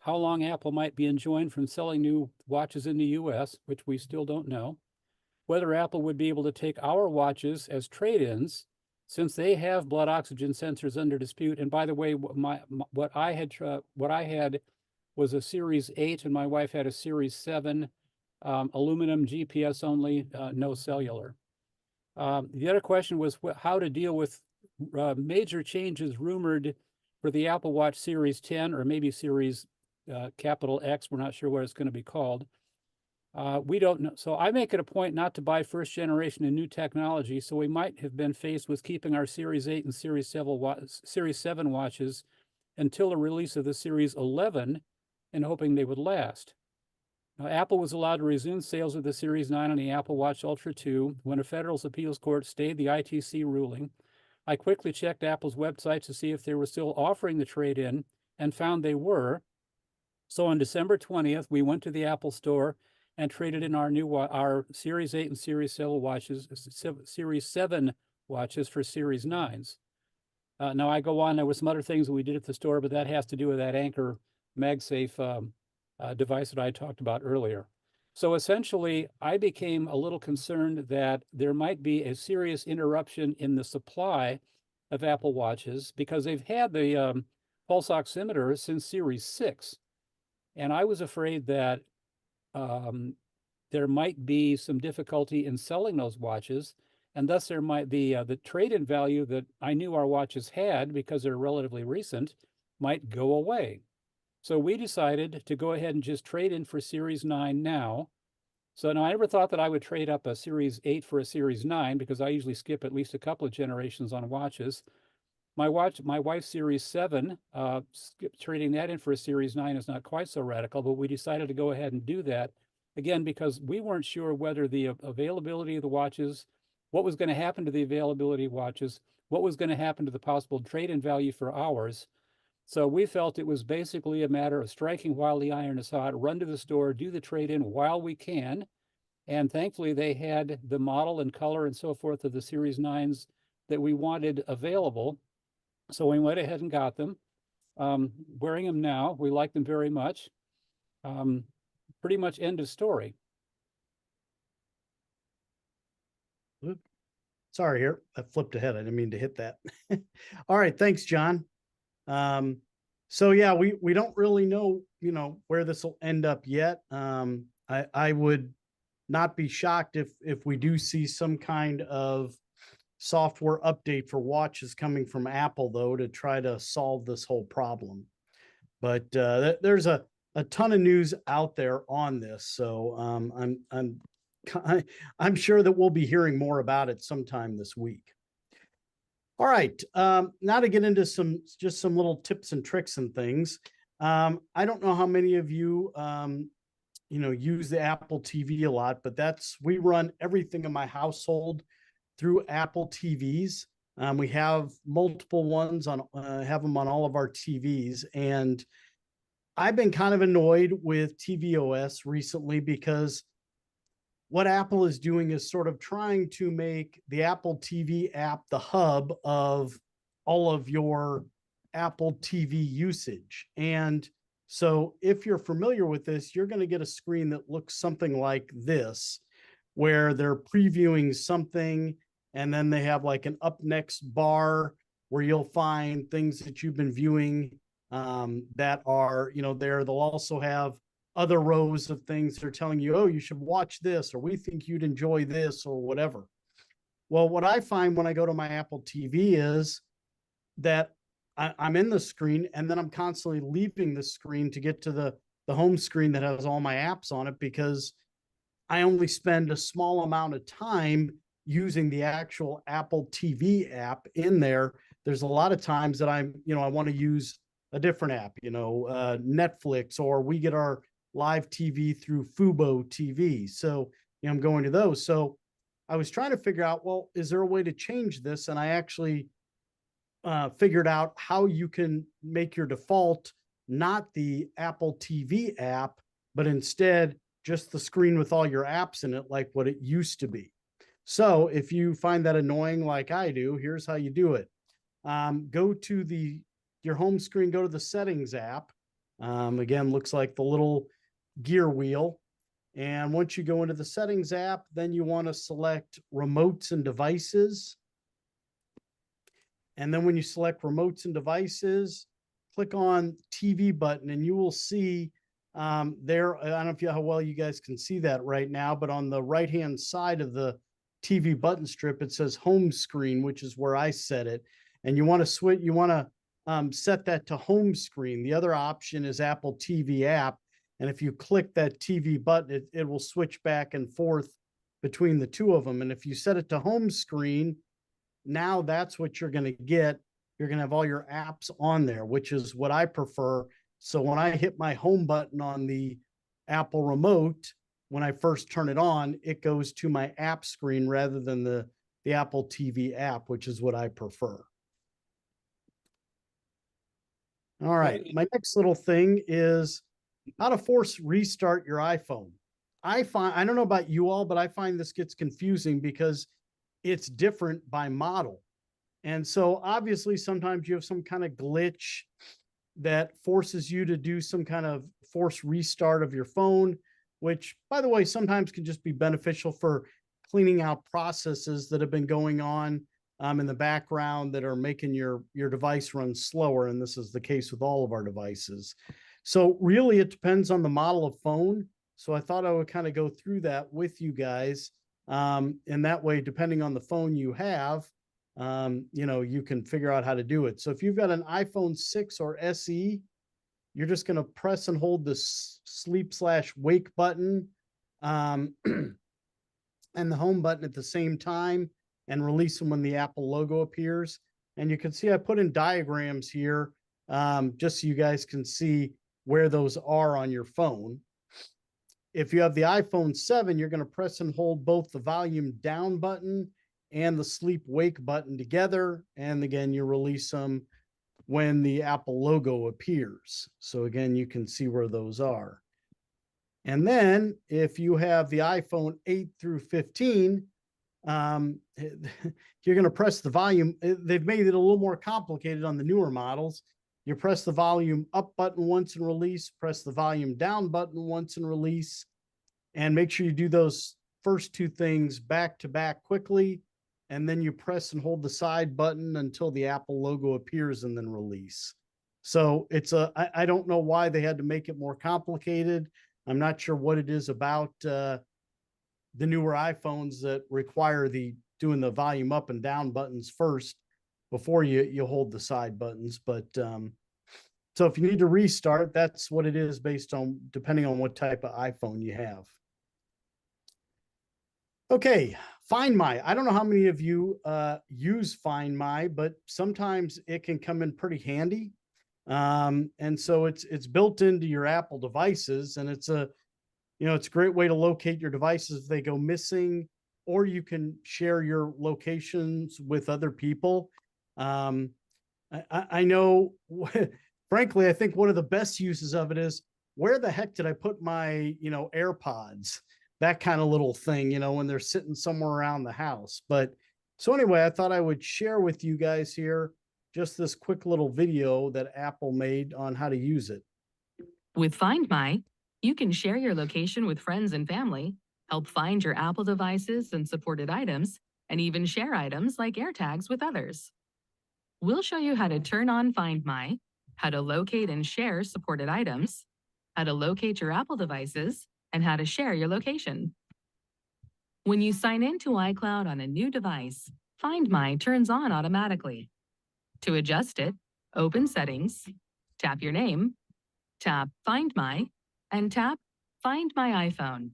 S9: how long Apple might be enjoined from selling new watches in the US, which we still don't know, whether Apple would be able to take our watches as trade-ins, since they have blood oxygen sensors under dispute. And by the way, what I had was a Series 8, and my wife had a Series 7, aluminum, GPS only, no cellular. The other question was how to deal with major changes rumored for the Apple Watch Series 10, or maybe Series capital X. We're not sure what it's going to be called. We don't know. So I make it a point not to buy first generation and new technology. So we might have been faced with keeping our Series 8 and Series 7 watches until the release of the Series 11, and hoping they would last. Now, Apple was allowed to resume sales of the Series 9 and the Apple Watch Ultra 2 when a federal appeals court stayed the ITC ruling. I quickly checked Apple's website to see if they were still offering the trade-in, and found they were. So on December 20th, we went to the Apple store and traded in our Series 8 and Series 7 watches, for Series 9s. Now I go on, there were some other things that we did at the store, but that has to do with that Anchor MagSafe device that I talked about earlier. So essentially, I became a little concerned that there might be a serious interruption in the supply of Apple Watches because they've had the pulse oximeter since Series 6. And I was afraid that there might be some difficulty in selling those watches, and thus there might be the trade-in value that I knew our watches had, because they're relatively recent, might go away. So we decided to go ahead and just trade in for Series 9 now. So now I never thought that I would trade up a Series 8 for a Series 9, because I usually skip at least a couple of generations on watches. My wife's Series 7, trading that in for a Series 9 is not quite so radical, but we decided to go ahead and do that, again, because we weren't sure whether the availability of the watches, what was going to happen to the availability of watches, what was going to happen to the possible trade-in value for ours. So we felt it was basically a matter of striking while the iron is hot, run to the store, do the trade-in while we can. And thankfully, they had the model and color and so forth of the Series 9s that we wanted available. So we went ahead and got them. Wearing them now, we like them very much. Pretty much end of story.
S2: Sorry here, I flipped ahead. I didn't mean to hit that. All right, thanks, John. So yeah, we don't really know, where this will end up yet. I would not be shocked if we do see some kind of software update for watches coming from Apple, though, to try to solve this whole problem. But there's a ton of news out there on this, so I'm sure that we'll be hearing more about it sometime this week. All right, now to get into some little tips and tricks and things. I don't know how many of you use the Apple TV a lot, but we run everything in my household through Apple TVs. We have multiple ones have them on all of our TVs, and I've been kind of annoyed with tvOS recently because what Apple is doing is sort of trying to make the Apple TV app the hub of all of your Apple TV usage. And so if you're familiar with this, you're going to get a screen that looks something like this, where they're previewing something, and then they have like an up next bar where you'll find things that you've been viewing that are, there. They'll also have other rows of things that are telling you, oh, you should watch this, or we think you'd enjoy this, or whatever. Well, what I find when I go to my Apple TV is that I'm in the screen, and then I'm constantly leaving the screen to get to the home screen that has all my apps on it, because I only spend a small amount of time using the actual Apple TV app in there. There's a lot of times that I want to use a different app, Netflix, or we get our live TV through Fubo TV. So I'm going to those. So I was trying to figure out, well, is there a way to change this? And I actually figured out how you can make your default not the Apple TV app, but instead just the screen with all your apps in it, like what it used to be. So if you find that annoying like I do, here's how you do it. Go to your home screen, go to the settings app. Again, looks like the little gear wheel. And once you go into the settings app, then you want to select remotes and devices. And then when you select remotes and devices, click on TV button, and you will see there, I don't know how well you guys can see that right now, but on the right-hand side of the TV button strip, it says home screen, which is where I set it. And you want to switch, you want to set that to home screen. The other option is Apple TV app. And if you click that TV button, it will switch back and forth between the two of them. And if you set it to home screen, now that's what you're going to get. You're going to have all your apps on there, which is what I prefer. So when I hit my home button on the Apple remote, when I first turn it on, it goes to my app screen rather than the Apple TV app, which is what I prefer. All right. My next little thing is how to force restart your iPhone. I don't know about you all, but I find this gets confusing because it's different by model. And so obviously sometimes you have some kind of glitch that forces you to do some kind of forced restart of your phone, which, by the way, sometimes can just be beneficial for cleaning out processes that have been going on in the background that are making your device run slower. And this is the case with all of our devices. So really, it depends on the model of phone. So I thought I would kind of go through that with you guys. And that way, depending on the phone you have, you can figure out how to do it. So if you've got an iPhone 6 or SE, you're just going to press and hold the sleep/wake button and the home button at the same time and release them when the Apple logo appears. And you can see I put in diagrams here just so you guys can see where those are on your phone. If you have the iPhone 7, you're going to press and hold both the volume down button and the sleep wake button together. And again, you release them when the Apple logo appears. So again, you can see where those are. And then if you have the iPhone 8 through 15, you're going to press the volume. They've made it a little more complicated on the newer models. You press the volume up button once and release, press the volume down button once and release, and make sure you do those first two things back to back quickly. And then you press and hold the side button until the Apple logo appears and then release. So I don't know why they had to make it more complicated. I'm not sure what it is about the newer iPhones that require doing the volume up and down buttons first before you hold the side buttons. But so if you need to restart, that's what it is based on, depending on what type of iPhone you have. Okay, Find My. I don't know how many of you use Find My, but sometimes it can come in pretty handy. And so it's built into your Apple devices, and it's a great way to locate your devices if they go missing, or you can share your locations with other people. I know, frankly, I think one of the best uses of it is, where the heck did I put my, AirPods? That kind of little thing, when they're sitting somewhere around the house. But so anyway, I thought I would share with you guys here just this quick little video that Apple made on how to use it.
S13: With Find My, you can share your location with friends and family, help find your Apple devices and supported items, and even share items like AirTags with others. We'll show you how to turn on Find My, how to locate and share supported items, how to locate your Apple devices, and how to share your location. When you sign into iCloud on a new device, Find My turns on automatically. To adjust it, open Settings, tap your name, tap Find My, and tap Find My iPhone.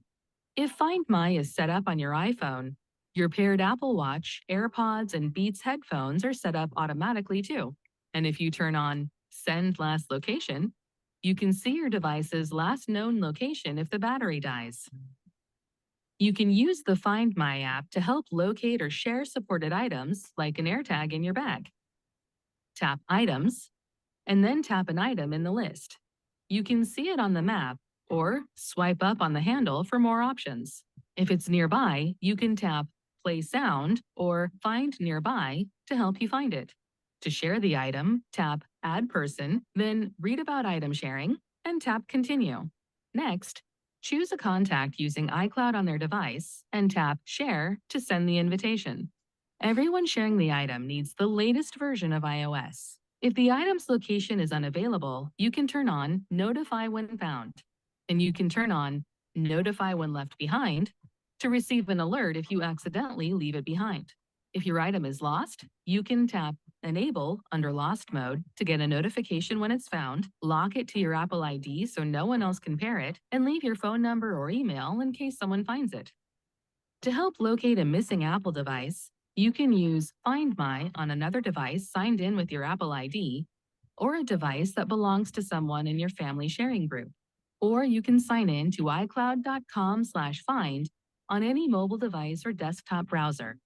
S13: If Find My is set up on your iPhone, your paired Apple Watch, AirPods, and Beats headphones are set up automatically too. And if you turn on Send Last Location, you can see your device's last known location if the battery dies. You can use the Find My app to help locate or share supported items like an AirTag in your bag. Tap Items, and then tap an item in the list. You can see it on the map or swipe up on the handle for more options. If it's nearby, you can tap Play Sound or Find Nearby to help you find it. To share the item, tap Add Person, then Read About Item Sharing, and tap Continue. Next, choose a contact using iCloud on their device and tap Share to send the invitation. Everyone sharing the item needs the latest version of iOS. If the item's location is unavailable, you can turn on Notify When Found, and you can turn on Notify When Left Behind to receive an alert if you accidentally leave it behind. If your item is lost, you can tap Enable under Lost Mode to get a notification when it's found, lock it to your Apple ID so no one else can pair it, and leave your phone number or email in case someone finds it. To help locate a missing Apple device, you can use Find My on another device signed in with your Apple ID, or a device that belongs to someone in your family sharing group. Or you can sign in to iCloud.com/find on any mobile device or desktop browser.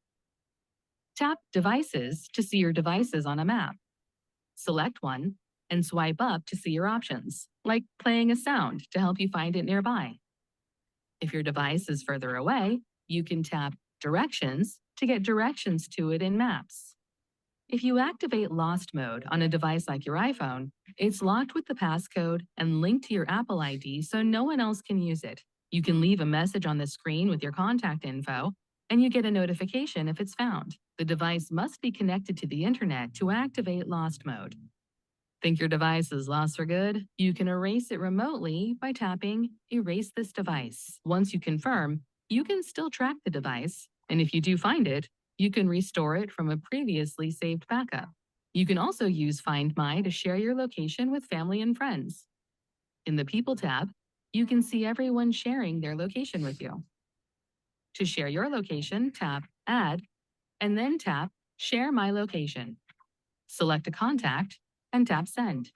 S13: Tap Devices to see your devices on a map. Select one and swipe up to see your options, like playing a sound to help you find it nearby. If your device is further away, you can tap Directions to get directions to it in Maps. if you activate lost mode on a device like your iPhone, it's locked with the passcode and linked to your Apple ID so no one else can use it. You can leave a message on the screen with your contact info, and you get a notification if it's found. The device must be connected to the internet to activate lost mode. Think your device is lost for good? You can erase it remotely by tapping Erase this device. Once you confirm, you can still track the device, and if you do find it, you can restore it from a previously saved backup. You can also use Find My to share your location with family and friends. In the People tab, you can see everyone sharing their location with you. To share your location, tap Add, and then tap Share My Location. Select a contact and tap Send.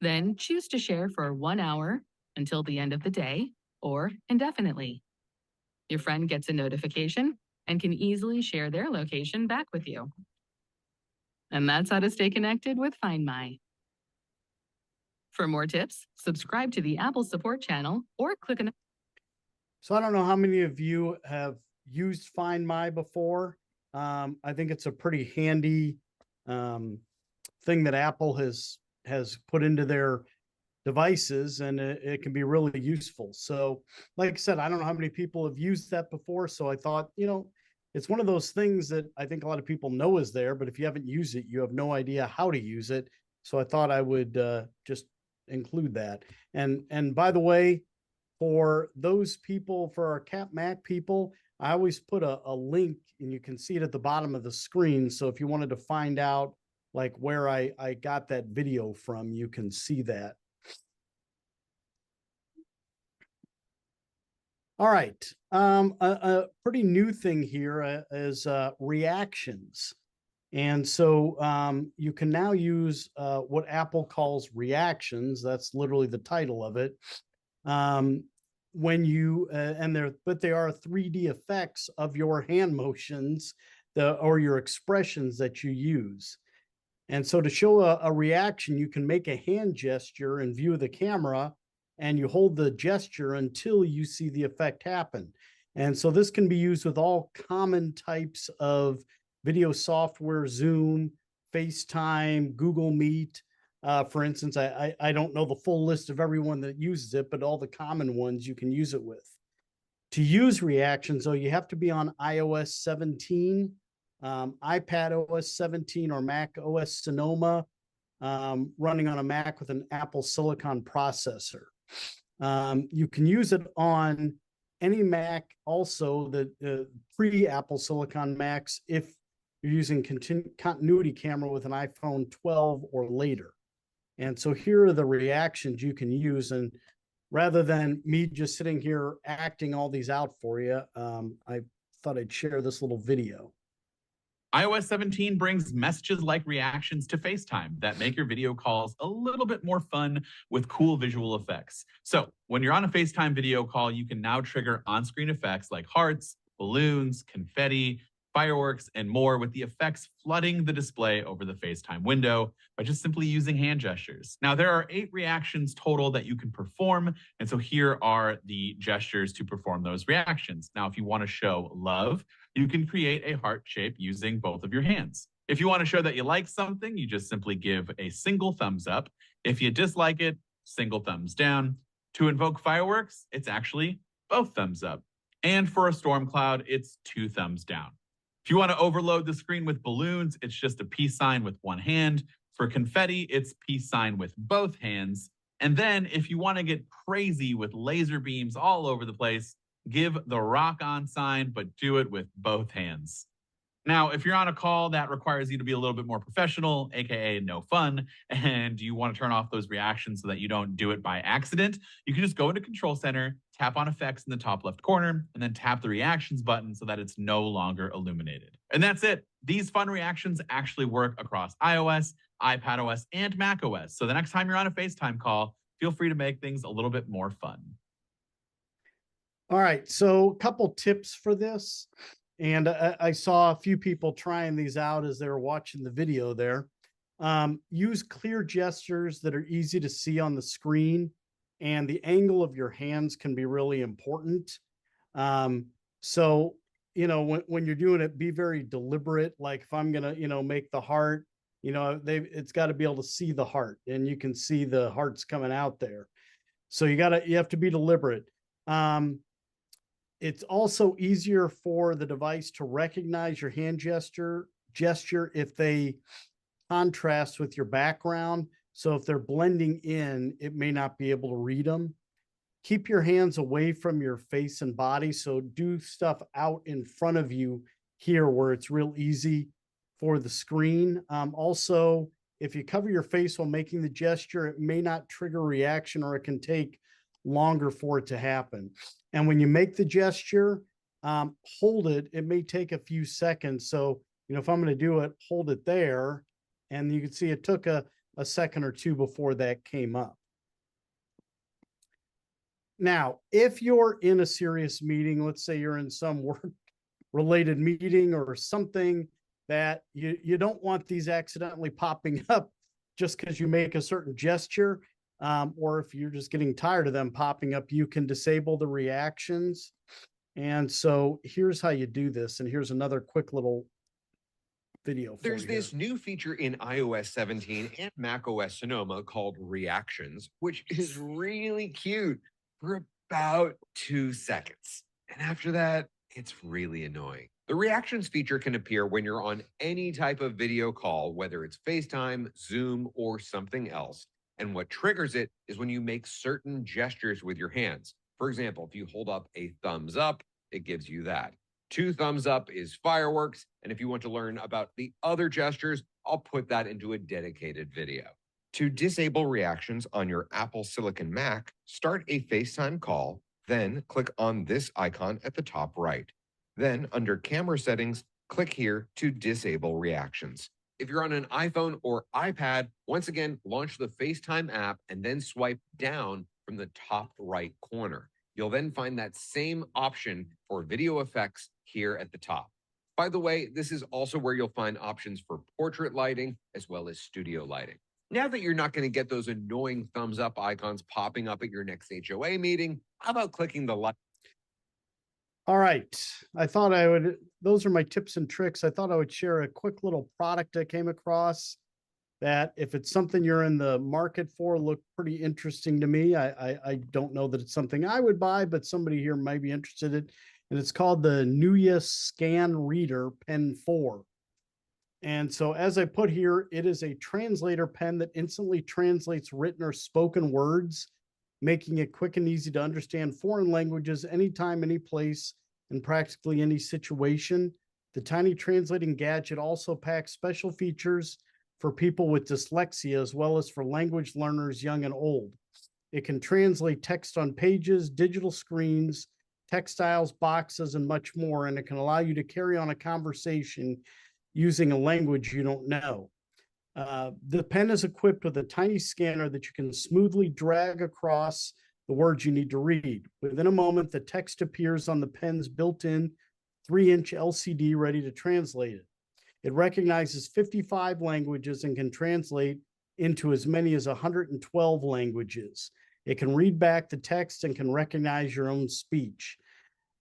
S13: Then choose to share for 1 hour until the end of the day or indefinitely. Your friend gets a notification and can easily share their location back with you. And that's how to stay connected with Find My. For more tips, subscribe to the Apple Support channel or click on.
S2: So I don't know how many of you have used Find My before. I think it's a pretty handy thing that Apple has put into their devices, and it can be really useful. So like I said, I don't know how many people have used that before. So I thought, it's one of those things that I think a lot of people know is there, but if you haven't used it, you have no idea how to use it. So I thought I would just include that. And by the way, for those people, for our CapMac people, I always put a link, and you can see it at the bottom of the screen. So if you wanted to find out like where I got that video from, you can see that. All right. A pretty new thing here is reactions. And so you can now use what Apple calls reactions. That's literally the title of it. When you but they are 3D effects of your hand motions or your expressions that you use. And so to show a reaction, you can make a hand gesture in view of the camera, and you hold the gesture until you see the effect happen. And so this can be used with all common types of video software, Zoom, FaceTime, Google Meet. For instance, I don't know the full list of everyone that uses it, but all the common ones you can use it with. To use reactions, though, you have to be on iOS 17, iPad OS 17, or Mac OS Sonoma, running on a Mac with an Apple Silicon processor. You can use it on any Mac, also the pre-Apple Silicon Macs, if you're using continuity camera with an iPhone 12 or later. And so here are the reactions you can use. And rather than me just sitting here acting all these out for you, I thought I'd share this little video.
S14: iOS 17 brings messages like reactions to FaceTime that make your video calls a little bit more fun with cool visual effects. So when you're on a FaceTime video call, you can now trigger on-screen effects like hearts, balloons, confetti, fireworks, and more, with the effects flooding the display over the FaceTime window by just simply using hand gestures. Now, there are 8 reactions total that you can perform, and so here are the gestures to perform those reactions. Now, if you want to show love, you can create a heart shape using both of your hands. If you want to show that you like something, you just simply give a single thumbs up. If you dislike it, single thumbs down. To invoke fireworks, it's actually both thumbs up. And for a storm cloud, it's 2 thumbs down. If you want to overload the screen with balloons, it's just a peace sign with one hand. For confetti, it's peace sign with both hands. And then if you want to get crazy with laser beams all over the place, give the rock on sign, but do it with both hands. Now, if you're on a call that requires you to be a little bit more professional, aka no fun, and you want to turn off those reactions so that you don't do it by accident, you can just go into Control Center, tap on effects in the top left corner, and then tap the reactions button so that it's no longer illuminated. And that's it. These fun reactions actually work across iOS, iPadOS, and macOS. So the next time you're on a FaceTime call, feel free to make things a little bit more fun.
S2: All right, so a couple tips for this. And I saw a few people trying these out as they were watching the video there. Use clear gestures that are easy to see on the screen, and the angle of your hands can be really important. So you know, when you're doing it, be very deliberate. Like if I'm gonna, make the heart, it's got to be able to see the heart, and you can see the hearts coming out there. So you have to be deliberate. It's also easier for the device to recognize your hand gesture if they contrast with your background. So if they're blending in, it may not be able to read them. Keep your hands away from your face and body. So do stuff out in front of you here where it's real easy for the screen. Also, if you cover your face while making the gesture, it may not trigger a reaction, or it can take longer for it to happen. And when you make the gesture, hold it. It may take a few seconds. So, if I'm going to do it, hold it there. And you can see it took a second or two before that came up. Now, if you're in a serious meeting, let's say you're in some work related meeting or something that you don't want these accidentally popping up just because you make a certain gesture, or if you're just getting tired of them popping up, you can disable the reactions. And so here's how you do this. And here's another quick little video.
S15: There's this new feature in iOS 17 and macOS Sonoma called Reactions, which is really cute for about 2 seconds. And after that, it's really annoying. The Reactions feature can appear when you're on any type of video call, whether it's FaceTime, Zoom, or something else. And what triggers it is when you make certain gestures with your hands. For example, if you hold up a thumbs up, it gives you that. 2 thumbs up is fireworks. And if you want to learn about the other gestures, I'll put that into a dedicated video. To disable reactions on your Apple Silicon Mac, start a FaceTime call, then click on this icon at the top right. Then under camera settings, click here to disable reactions. If you're on an iPhone or iPad, once again, launch the FaceTime app and then swipe down from the top right corner. You'll then find that same option for video effects here at the top. By the way, this is also where you'll find options for portrait lighting as well as studio lighting. Now that you're not going to get those annoying thumbs up icons popping up at your next HOA meeting, how about clicking the like?
S2: All right. Those are my tips and tricks. I thought I would share a quick little product I came across that, if it's something you're in the market for, looked pretty interesting to me. I don't know that it's something I would buy, but somebody here might be interested in. And it's called the Nuya Scan Reader Pen 4. And so as I put here, it is a translator pen that instantly translates written or spoken words, making it quick and easy to understand foreign languages anytime, any place, in practically any situation. The tiny translating gadget also packs special features for people with dyslexia, as well as for language learners young and old. It can translate text on pages, digital screens, textiles, boxes, and much more, and it can allow you to carry on a conversation using a language you don't know. The pen is equipped with a tiny scanner that you can smoothly drag across the words you need to read. Within a moment, the text appears on the pen's built-in 3-inch LCD ready to translate it. It recognizes 55 languages and can translate into as many as 112 languages. It can read back the text and can recognize your own speech.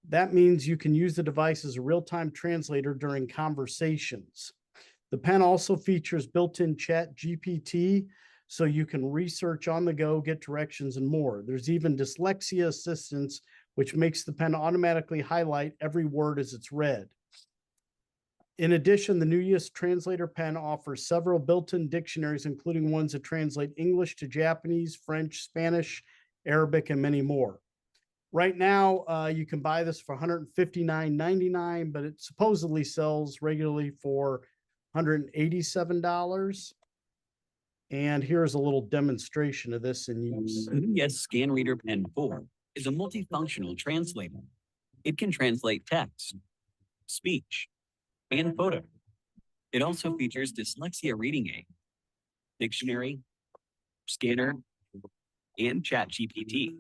S2: That means you can use the device as a real-time translator during conversations. The pen also features built-in Chat GPT, so you can research on the go, get directions, and more. There's even dyslexia assistance, which makes the pen automatically highlight every word as it's read. In addition, the Nuya Translator Pen offers several built-in dictionaries, including ones that translate English to Japanese, French, Spanish, Arabic, and many more. Right now, you can buy this for $159.99, but it supposedly sells regularly for $187. And here's a little demonstration of this in use.
S16: Nuya Scan Reader Pen 4 is a multifunctional translator. It can translate text, speech, and photo. It also features dyslexia reading aid, dictionary, scanner, and Chat GPT.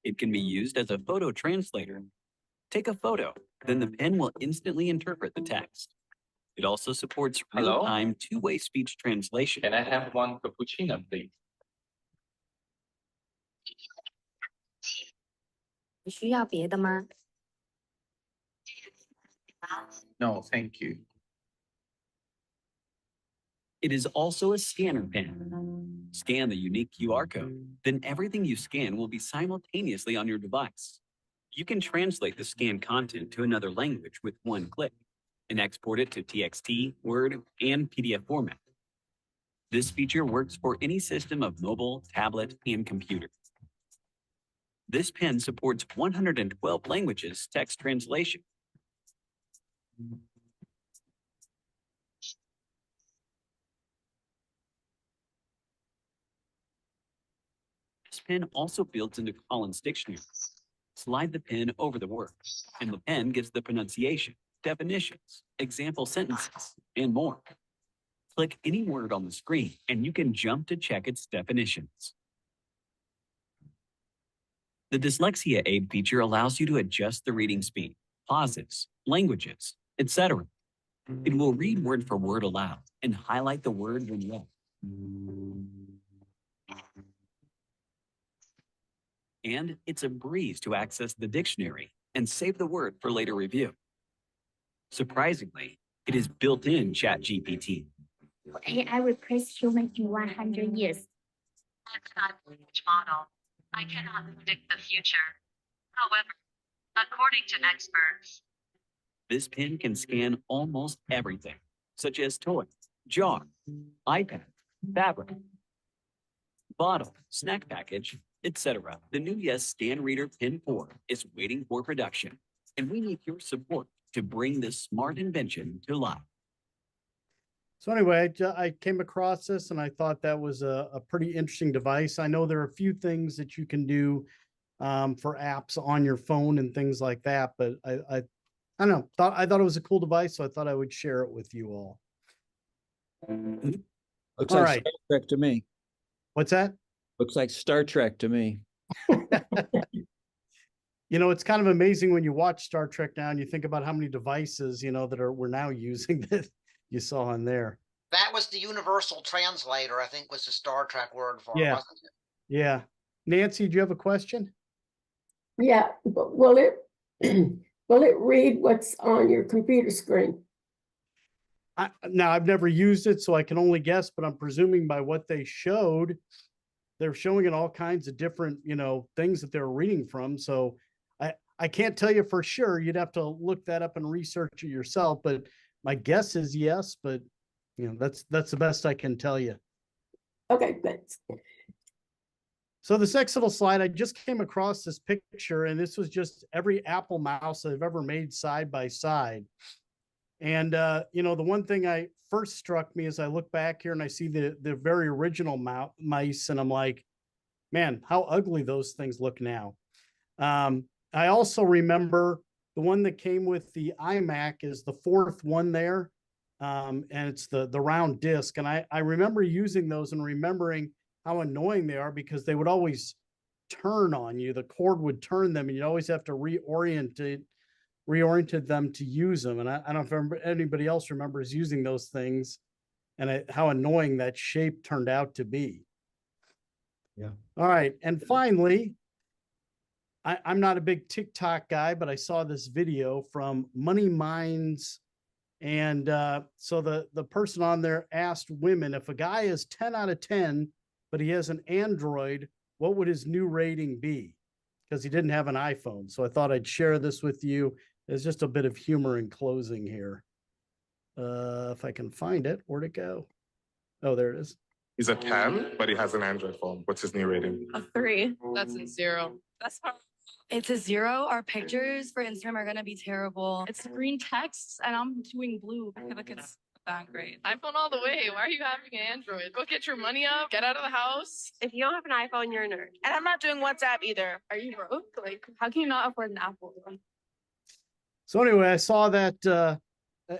S16: It can be used as a photo translator. Take a photo, then the pen will instantly interpret the text. It also supports real-time two-way speech translation.
S17: Can I have one cappuccino, please? 需要别的吗？
S16: No, thank you. It is also a scanner pen. Scan the unique QR code, then everything you scan will be simultaneously on your device. You can translate the scanned content to another language with one click and export it to TXT, Word, and PDF format. This feature works for any system of mobile, tablet, and computer. This pen supports 112 languages text translation. This pen also builds into Collins Dictionary. Slide the pen over the word, and the pen gives the pronunciation, definitions, example sentences, and more. Click any word on the screen, and you can jump to check its definitions. The Dyslexia Aid feature allows you to adjust the reading speed, pauses, languages, etc. It will read word for word aloud and highlight the word when read. And it's a breeze to access the dictionary and save the word for later review. Surprisingly, it is built-in ChatGPT.
S17: AI replace human in 100 years.
S13: That's not which model. I cannot predict the future. However, according to experts,
S16: This pen can scan almost everything, such as toy, jar, iPad, fabric, bottle, snack package, etc. The new Yes Scan Reader Pen 4 is waiting for production, and we need your support to bring this smart invention to life.
S2: So anyway, I came across this and I thought that was a pretty interesting device. I know there are a few things that you can do for apps on your phone and things like that, but I don't know, I thought it was a cool device, so I thought I would share it with you all.
S12: Looks
S2: All
S12: like
S2: right.
S12: Star Trek to me.
S2: What's that?
S12: Looks like Star Trek to me.
S2: You know, it's kind of amazing when you watch Star Trek now and you think about how many devices, that we're now using that you saw in there.
S11: That was the universal translator, I think was the Star Trek word for it,
S2: Yeah.
S11: wasn't it?
S2: Yeah. Nancy, do you have a question?
S18: Yeah, but will it will it read what's on your computer screen?
S2: Now, I've never used it, so I can only guess, but I'm presuming by what they showed, they're showing it all kinds of different, things that they're reading from. So I can't tell you for sure. You'd have to look that up and research it yourself, but my guess is yes, but that's the best I can tell you.
S18: Okay, thanks.
S2: So this next little slide, I just came across this picture, and this was just every Apple mouse I've ever made side by side. And, the one thing I first struck me as I look back here and I see the very original mice, and I'm like, man, how ugly those things look now. I also remember the one that came with the iMac is the fourth one there. And it's the round disc. And I remember using those and remembering how annoying they are because they would always turn on you. The cord would turn them and you'd always have to reoriented them to use them. And I don't know if anybody else remembers using those things and how annoying that shape turned out to be.
S12: Yeah.
S2: All right. And finally, I'm not a big TikTok guy, but I saw this video from Money Minds. And so the person on there asked women, if a guy is 10 out of 10, but he has an Android, what would his new rating be? Because he didn't have an iPhone. So I thought I'd share this with you. There's just a bit of humor in closing here. If I can find it, where'd it go? Oh, there it is.
S19: He's a 10, but he has an Android phone. What's his new rating?
S20: A 3. That's a 0. That's hard. It's a 0. Our pictures for Instagram are gonna be terrible. It's green text and I'm doing blue. I feel like it's that great. iPhone all the way. Why are you having an Android? Go get your money up. Get out of the house. If you don't have an iPhone, you're a nerd. And I'm not doing WhatsApp either. Are you broke? Like, how can you not afford an Apple?
S2: So anyway, I saw that.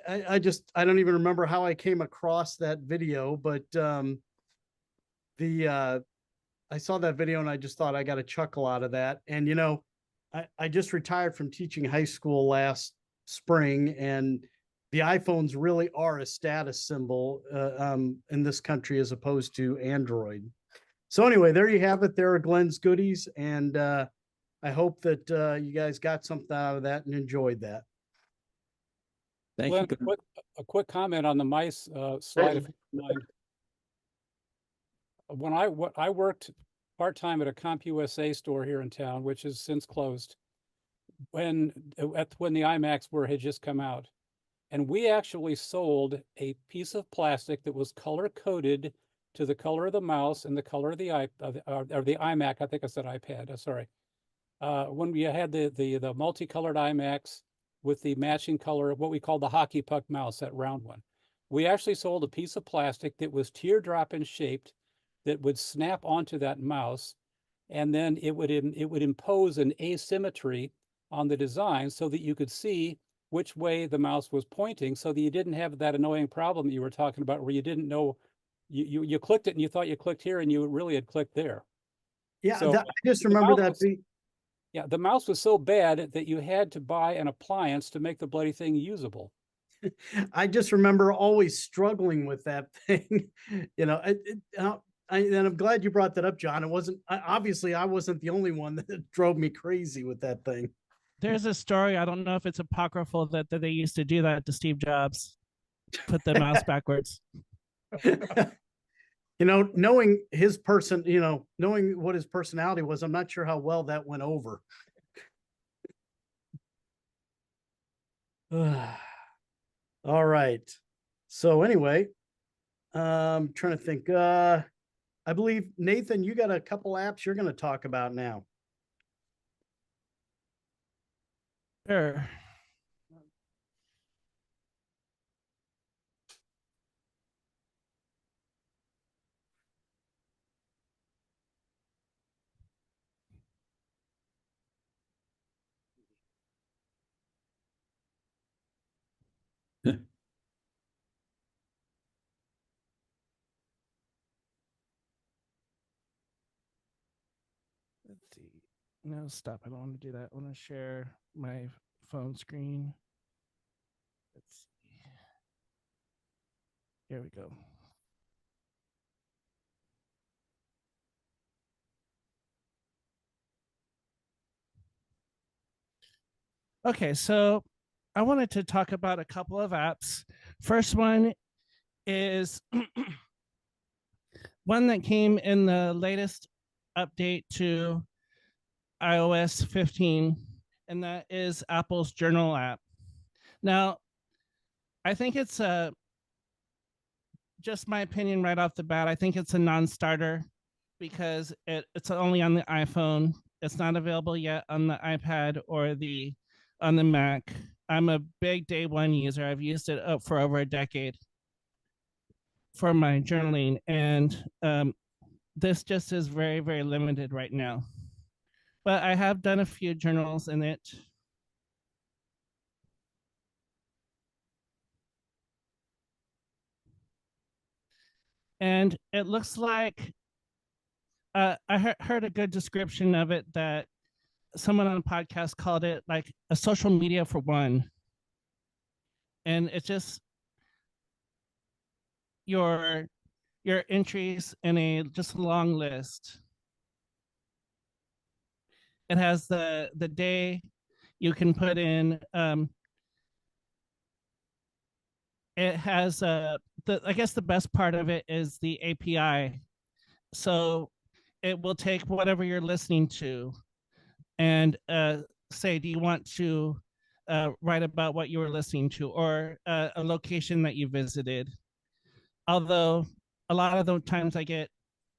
S2: I don't even remember how I came across that video, but I saw that video and I just thought I got a chuckle out of that. And I just retired from teaching high school last spring, and the iPhones really are a status symbol in this country as opposed to Android. So anyway, there you have it. There are Glenn's goodies, and I hope that you guys got something out of that and enjoyed that.
S12: Thank
S9: Glenn,
S12: you.
S9: a quick comment on the mice slide, if you don't mind. When I worked part-time at a CompUSA store here in town, which has since closed, when the iMacs had just come out, and we actually sold a piece of plastic that was color coded to the color of the mouse and the color of the iMac. I think I said iPad. Sorry. When we had the multicolored iMacs with the matching color of what we call the hockey puck mouse, that round one, we actually sold a piece of plastic that was teardrop in shaped that would snap onto that mouse, and then it would impose an asymmetry on the design so that you could see which way the mouse was pointing, so that you didn't have that annoying problem that you were talking about where you didn't know, you clicked it and you thought you clicked here and you really had clicked there.
S2: Yeah,
S9: So
S2: I just remember that.
S9: Yeah, the mouse was so bad that you had to buy an appliance to make the bloody thing usable.
S2: I just remember always struggling with that thing. You know, and I'm glad you brought that up, John. It wasn't, obviously I wasn't the only one that drove me crazy with that thing.
S21: There's a story, I don't know if it's apocryphal, that they used to do that to Steve Jobs, put the mouse backwards.
S2: You know, knowing his person, you know, knowing what his personality was, I'm not sure how well that went over. All right. So anyway, trying to think, I believe, Nathan, you got a couple apps you're going to talk about now.
S21: Sure. Let's see. No, stop. I don't want to do that. I want to share my phone screen. Let's see. Here we go. Okay, so I wanted to talk about a couple of apps. First one is one that came in the latest update to iOS 15, and that is Apple's Journal app. Now, I think it's just my opinion right off the bat. I think it's a non-starter because it's only on the iPhone. It's not available yet on the iPad or on the Mac. I'm a big day one user. I've used it for over a decade for my journaling, and this just is very, very limited right now. But I have done a few journals in it. And it looks like I heard a good description of it, that someone on a podcast called it like a social media for one. And it's just your entries in a just long list. It has the day you can put in. It has I guess the best part of it is the API. So it will take whatever you're listening to and say, do you want to write about what you were listening to, or a location that you visited? Although a lot of the times I get,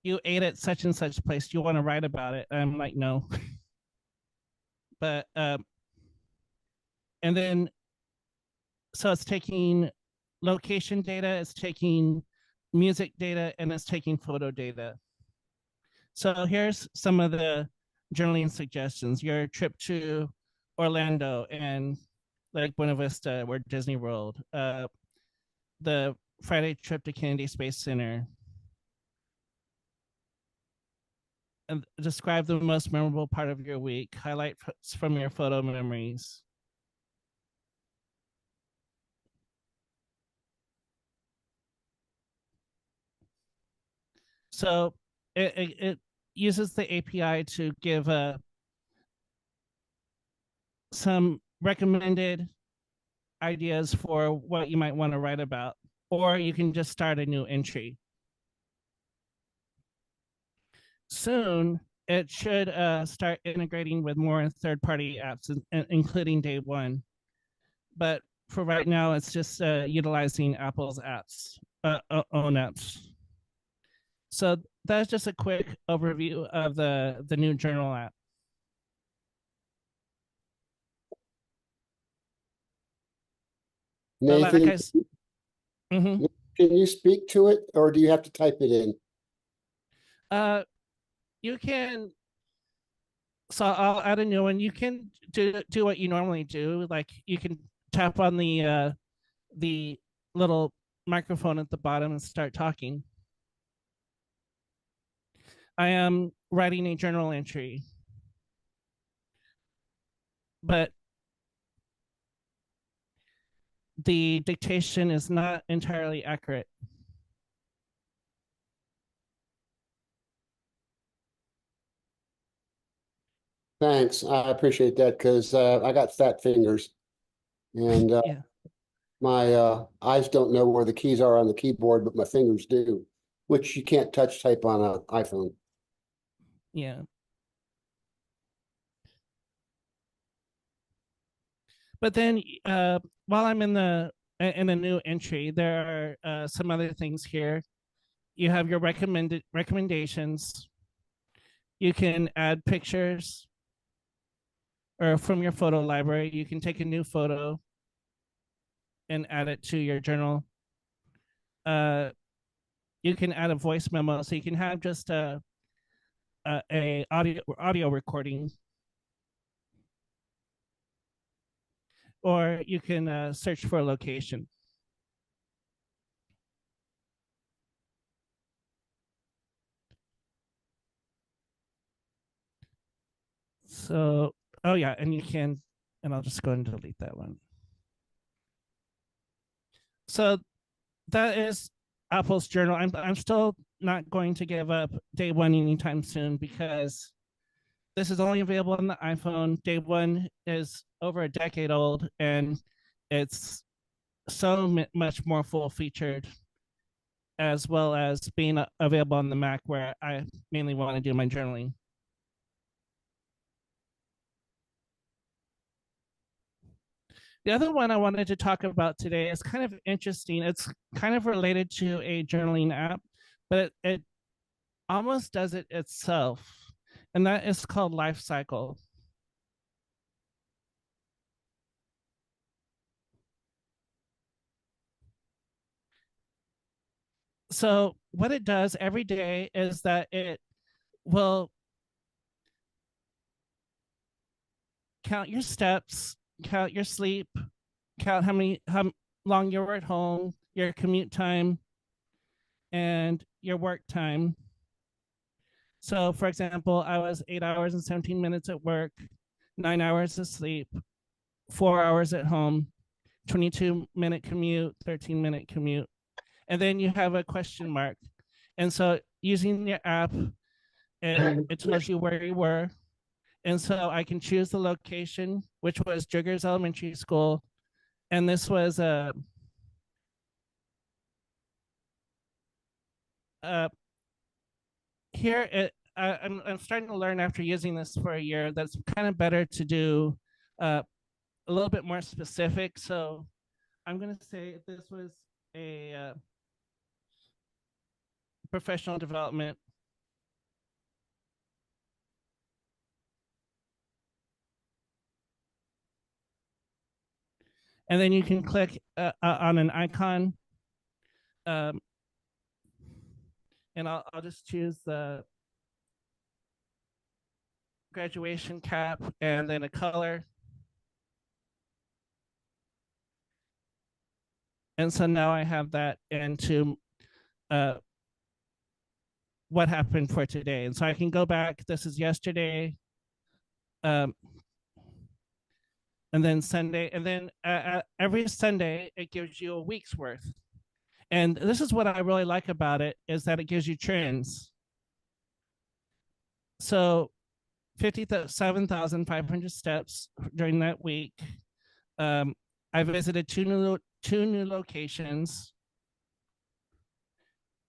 S21: you ate at such and such place, do you want to write about it? And I'm like, no. But and then so it's taking location data, it's taking music data, and it's taking photo data. So here's some of the journaling suggestions. Your trip to Orlando and Lake Buena Vista, or Disney World, the Friday trip to Kennedy Space Center. And describe the most memorable part of your week. Highlights from your photo memories. So it uses the API to give some recommended ideas for what you might want to write about, or you can just start a new entry. Soon, it should start integrating with more third-party apps, including Day One. But for right now, it's just utilizing Apple's apps, own apps. So that's just a quick overview of the new journal app. But like
S4: Nathan,
S21: I Mhm.
S4: can you speak to it or do you have to type it in?
S21: You can. So I'll add a new one. You can do what you normally do. Like you can tap on the little microphone at the bottom and start talking. I am writing a journal entry, but the dictation is not entirely accurate.
S4: Thanks. I appreciate that because I got fat fingers and
S21: Yeah.
S4: my eyes don't know where the keys are on the keyboard, but my fingers do, which you can't touch type on an iPhone.
S21: Yeah. But then while I'm in a new entry, there are some other things here. You have your recommendations. You can add pictures, or from your photo library, you can take a new photo and add it to your journal. You can add a voice memo, so you can have just a audio recording, or you can search for a location. So, oh yeah, and you can, and I'll just go and delete that one. So that is Apple's journal. I'm still not going to give up Day One anytime soon because this is only available on the iPhone. Day One is over a decade old, and it's so much more full featured, as well as being available on the Mac, where I mainly want to do my journaling. The other one I wanted to talk about today is kind of interesting. It's kind of related to a journaling app, but it almost does it itself, and that is called Life Cycle. So what it does every day is that it will count your steps, count your sleep, count how long you were at home, your commute time, and your work time. So for example, I was 8 hours and 17 minutes at work, 9 hours of sleep, 4 hours at home, 22-minute commute, 13-minute commute. And then you have a question mark. And so using your app, it tells you where you were. And so I can choose the location, which was Jiggers Elementary School. And this was here I'm starting to learn after using this for a year that's kind of better to do a little bit more specific. So I'm going to say this was a professional development. And then you can click on an icon. And I'll just choose the graduation cap and then a color. And so now I have that into what happened for today. And so I can go back, this is yesterday, and then Sunday, and then every Sunday, it gives you a week's worth. And this is what I really like about it, is that it gives you trends. So 57,500 steps during that week. I visited two new locations.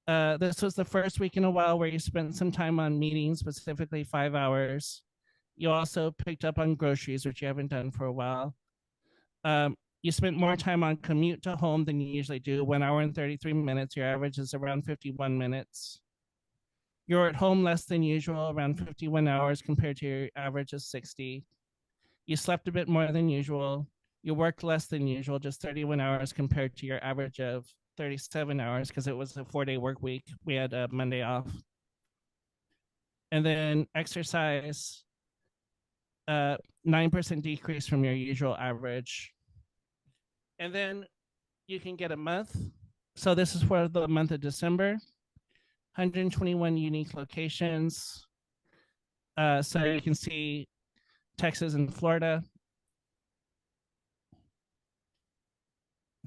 S21: This was the first week in a while where you spent some time on meetings, specifically 5 hours. You also picked up on groceries, which you haven't done for a while. You spent more time on commute to home than you usually do, 1 hour and 33 minutes. Your average is around 51 minutes. You're at home less than usual, around 51 hours compared to your average of 60. You slept a bit more than usual. You worked less than usual, just 31 hours compared to your average of 37 hours because it was a 4-day work week. We had a Monday off. And then exercise, 9% decrease from your usual average. And then you can get a month. So this is for the month of December, 121 unique locations. So you can see Texas and Florida.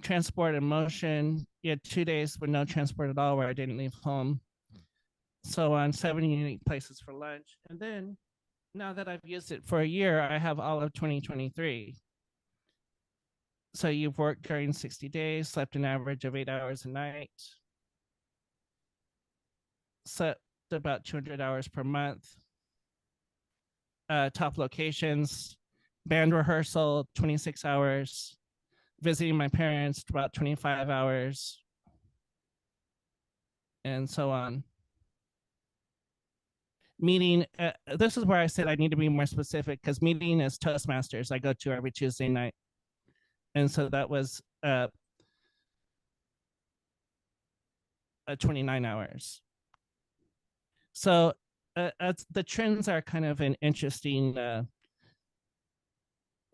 S21: Transport and motion. You had 2 days with no transport at all where I didn't leave home. So on 7 unique places for lunch. And then now that I've used it for a year, I have all of 2023. So you've worked during 60 days, slept an average of 8 hours a night, slept about 200 hours per month. Top locations, band rehearsal, 26 hours, visiting my parents, about 25 hours, and so on. Meeting, this is where I said I need to be more specific because meeting is Toastmasters. I go to every Tuesday night. And so that was 29 hours. So the trends are kind of an interesting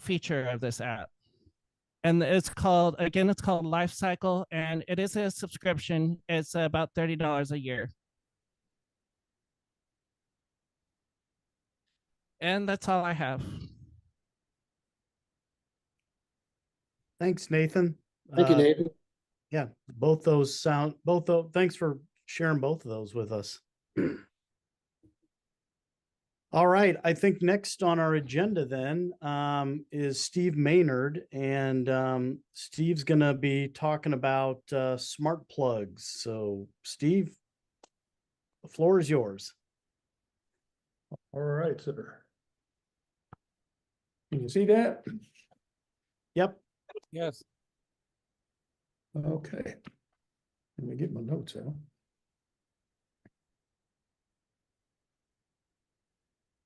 S21: feature of this app. And it's called, again, it's called Life Cycle, and it is a subscription. It's about $30 a year. And that's all I have.
S2: Thanks, Nathan.
S4: Thank you, Nathan.
S2: Yeah, thanks for sharing both of those with us. All right, I think next on our agenda then is Steve Maynard, and Steve's gonna be talking about smart plugs. So Steve, the floor is yours.
S3: All right, sir. Can you see that?
S2: Yep.
S9: Yes.
S3: Okay. Let me get my notes out.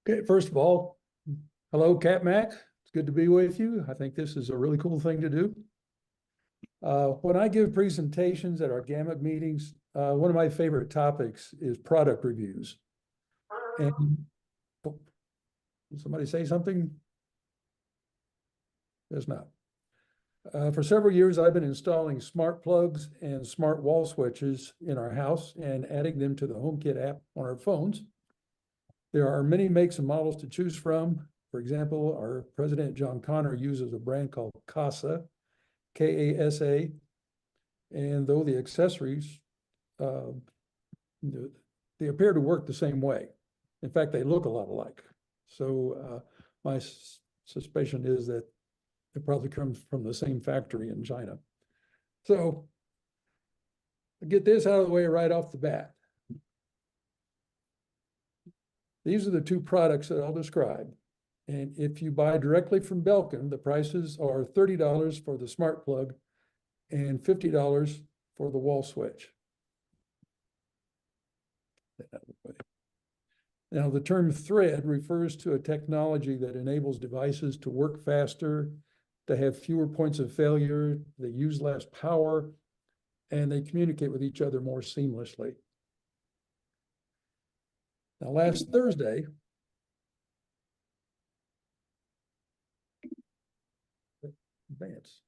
S3: Okay, first of all, hello, CapMac. It's good to be with you. I think this is a really cool thing to do. When I give presentations at our GAMUG meetings, one of my favorite topics is product reviews. And did somebody say something? There's not. For several years, I've been installing smart plugs and smart wall switches in our house and adding them to the HomeKit app on our phones. There are many makes and models to choose from. For example, our president, John Connor, uses a brand called CASA, K-A-S-A. And though the accessories, they appear to work the same way. In fact, they look a lot alike. So my suspicion is that it probably comes from the same factory in China. So I'll get this out of the way right off the bat. These are the two products that I'll describe. And if you buy directly from Belkin, the prices are $30 for the smart plug and $50 for the wall switch. Now, the term thread refers to a technology that enables devices to work faster, to have fewer points of failure, they use less power, and they communicate with each other more seamlessly. Now, last Thursday, advance.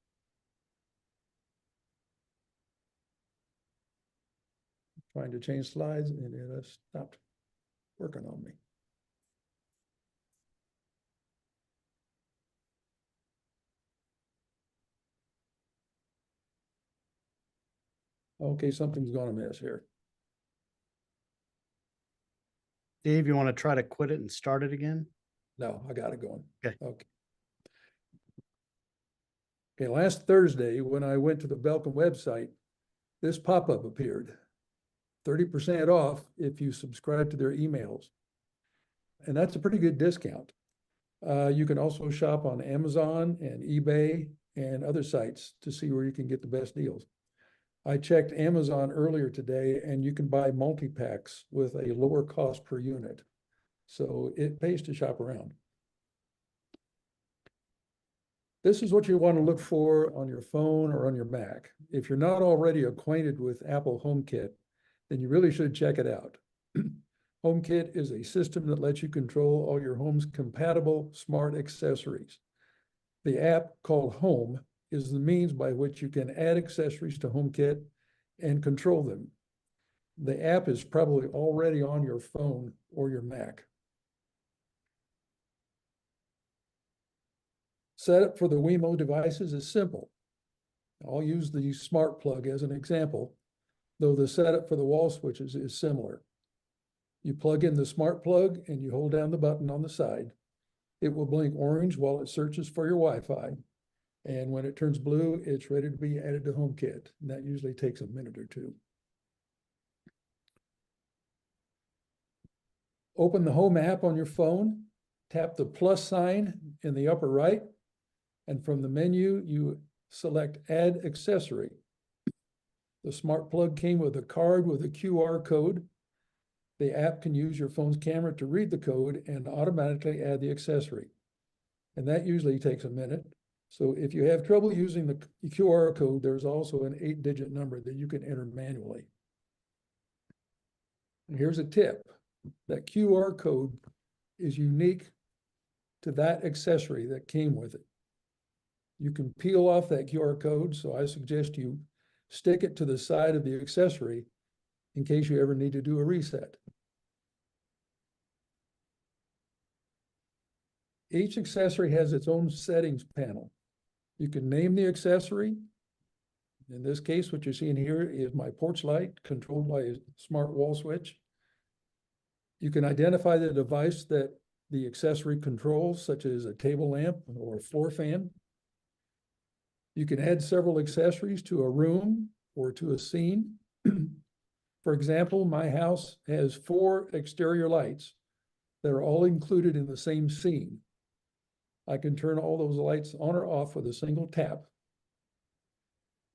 S3: Trying to change slides and it has stopped working on me. Okay, something's gone amiss here.
S2: Dave, you want to try to quit it and start it again?
S3: No, I got it going.
S2: Okay.
S3: Okay. Okay, last Thursday, when I went to the Belkin website, this pop-up appeared. 30% off if you subscribe to their emails. And that's a pretty good discount. You can also shop on Amazon and eBay and other sites to see where you can get the best deals. I checked Amazon earlier today, and you can buy multi-packs with a lower cost per unit. So it pays to shop around. This is what you want to look for on your phone or on your Mac. If you're not already acquainted with Apple HomeKit, then you really should check it out. HomeKit is a system that lets you control all your home's compatible smart accessories. The app called Home is the means by which you can add accessories to HomeKit and control them. The app is probably already on your phone or your Mac. Setup for the Wemo devices is simple. I'll use the smart plug as an example, though the setup for the wall switches is similar. You plug in the smart plug and you hold down the button on the side. It will blink orange while it searches for your Wi-Fi. And when it turns blue, it's ready to be added to HomeKit. And that usually takes a minute or two. Open the Home app on your phone, tap the plus sign in the upper right, and from the menu, you select Add Accessory. The smart plug came with a card with a QR code. The app can use your phone's camera to read the code and automatically add the accessory. And that usually takes a minute. So if you have trouble using the QR code, there's also an 8-digit number that you can enter manually. And here's a tip. That QR code is unique to that accessory that came with it. You can peel off that QR code, so I suggest you stick it to the side of the accessory in case you ever need to do a reset. Each accessory has its own settings panel. You can name the accessory. In this case, what you're seeing here is my porch light controlled by a smart wall switch. You can identify the device that the accessory controls, such as a table lamp or a floor fan. You can add several accessories to a room or to a scene. For example, my house has 4 exterior lights that are all included in the same scene. I can turn all those lights on or off with a single tap.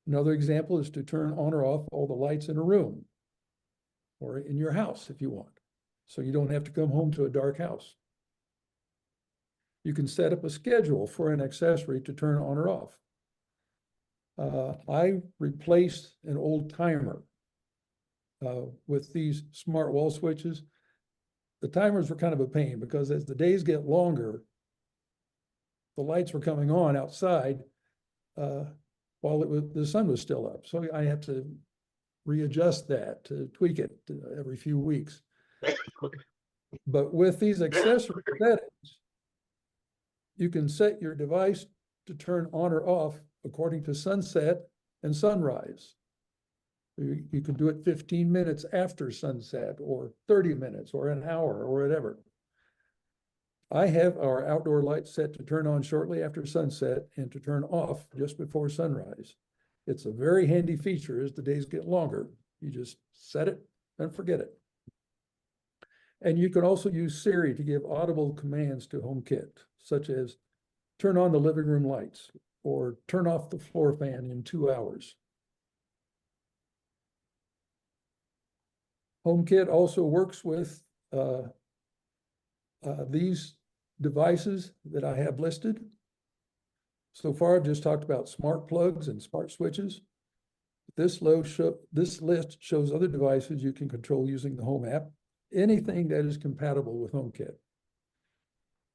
S3: Another example is to turn on or off all the lights in a room or in your house if you want, so you don't have to come home to a dark house. You can set up a schedule for an accessory to turn on or off. I replaced an old timer with these smart wall switches. The timers were kind of a pain because as the days get longer, the lights were coming on outside while the sun was still up. So I had to readjust that, to tweak it every few weeks. But with these accessory settings, you can set your device to turn on or off according to sunset and sunrise. You can do it 15 minutes after sunset, or 30 minutes, or an hour, or whatever. I have our outdoor lights set to turn on shortly after sunset and to turn off just before sunrise. It's a very handy feature as the days get longer. You just set it and forget it. And you can also use Siri to give audible commands to HomeKit, such as turn on the living room lights or turn off the floor fan in 2 hours. HomeKit also works with these devices that I have listed. So far, I've just talked about smart plugs and smart switches. This list shows other devices you can control using the Home app, anything that is compatible with HomeKit.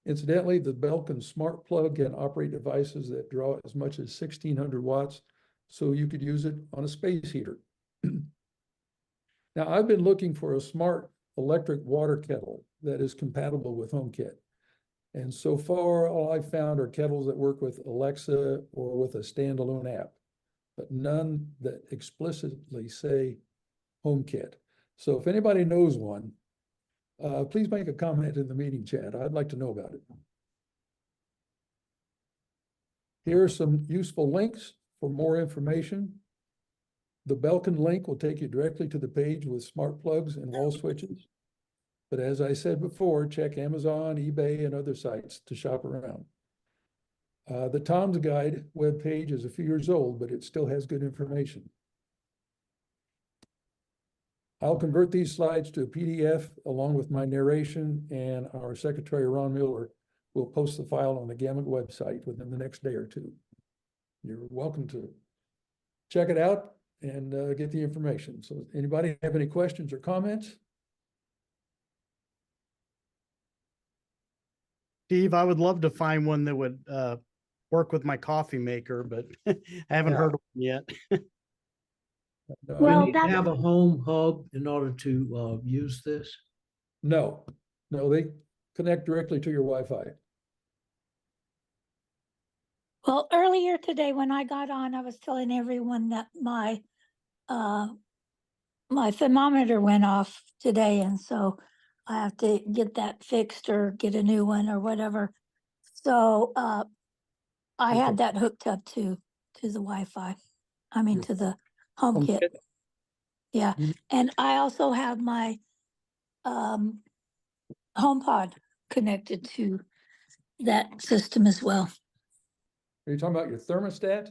S3: Incidentally, the Belkin smart plug can operate devices that draw as much as 1,600 watts, so you could use it on a space heater. Now, I've been looking for a smart electric water kettle that is compatible with HomeKit. And so far, all I've found are kettles that work with Alexa or with a standalone app, but none that explicitly say HomeKit. So if anybody knows one, please make a comment in the meeting chat. I'd like to know about it. Here are some useful links for more information. The Belkin link will take you directly to the page with smart plugs and wall switches. But as I said before, check Amazon, eBay, and other sites to shop around. The Tom's Guide webpage is a few years old, but it still has good information. I'll convert these slides to a PDF along with my narration, and our secretary, Ron Miller, will post the file on the GAMUG website within the next day or two. You're welcome to check it out and get the information. So anybody have any questions or comments?
S2: Steve, I would love to find one that would work with my coffee maker, but I haven't heard of one yet.
S18: Well,
S5: You need to have a home hub in order to use this?
S3: No, they connect directly to your Wi-Fi.
S17: Well, earlier today when I got on, I was telling everyone that my thermometer went off today, and so I have to get that fixed or get a new one or whatever. So I had that hooked up to the Wi-Fi. I mean, to the HomeKit. Yeah, and I also have my HomePod connected to that system as well.
S3: Are you talking about your thermostat?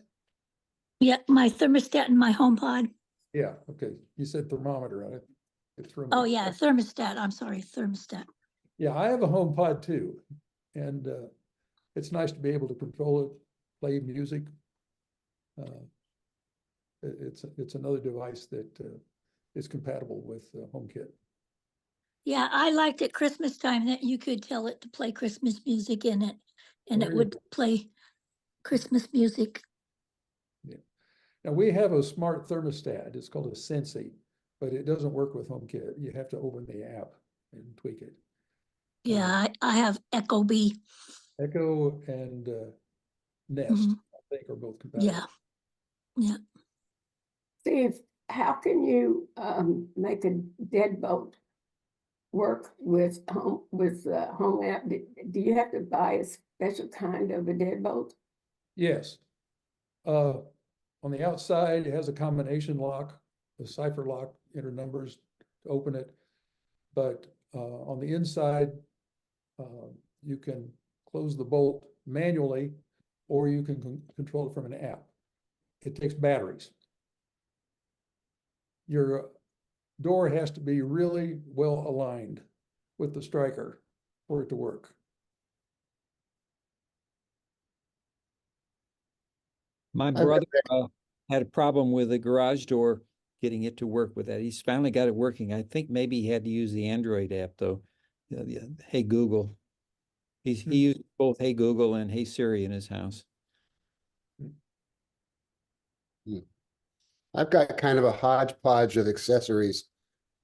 S17: Yeah, my thermostat and my HomePod.
S3: Yeah, okay. You said thermometer on it. It threw me.
S17: Oh yeah, thermostat. I'm sorry, thermostat.
S3: Yeah, I have a HomePod too. And it's nice to be able to control it, play music. It's another device that is compatible with HomeKit.
S17: Yeah, I liked at Christmas time that you could tell it to play Christmas music in it, and it would play Christmas music.
S3: Yeah. Now we have a smart thermostat. It's called a Sensi, but it doesn't work with HomeKit. You have to open the app and tweak it.
S17: Yeah, I have Echo B.
S3: Echo and Nest, I think, are both compatible.
S17: Yeah, yeah.
S18: Steve, how can you make a deadbolt work with home app? Do you have to buy a special kind of a deadbolt?
S3: Yes. On the outside, it has a combination lock, a cipher lock, enter numbers to open it. But on the inside, you can close the bolt manually, or you can control it from an app. It takes batteries. Your door has to be really well aligned with the striker for it to work.
S12: My brother had a problem with the garage door, getting it to work with that. He's finally got it working. I think maybe he had to use the Android app though. Hey Google. He used both Hey Google and Hey Siri in his house.
S4: I've got kind of a hodgepodge of accessories.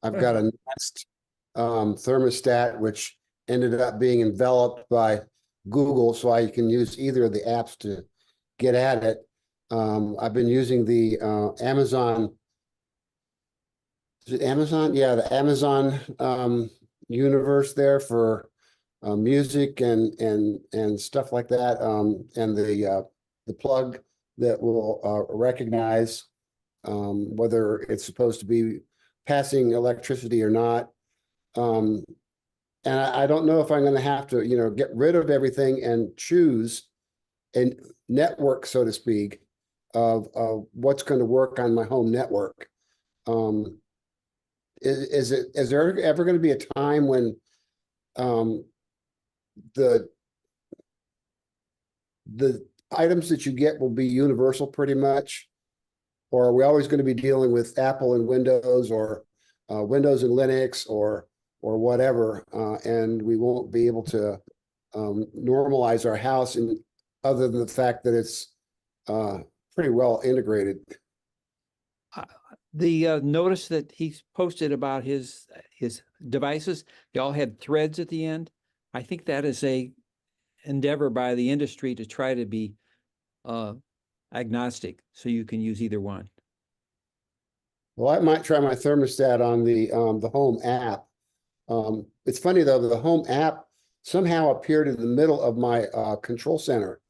S4: I've got a Nest thermostat, which ended up being enveloped by Google, so I can use either of the apps to get at it. I've been using the Amazon. Is it Amazon? Yeah, the Amazon universe there for music and stuff like that, and the plug that will recognize whether it's supposed to be passing electricity or not. And I don't know if I'm going to have to, get rid of everything and choose a network, so to speak, of what's going to work on my home network. Is there ever going to be a time when the items that you get will be universal pretty much? Or are we always going to be dealing with Apple and Windows, or Windows and Linux, or whatever, and we won't be able to normalize our house, other than the fact that it's pretty well integrated?
S12: The notice that he's posted about his devices, they all had threads at the end. I think that is a endeavor by the industry to try to be agnostic, so you can use either one.
S4: Well, I might try my thermostat on the home app It's funny though, the home app somehow appeared in the middle of my control center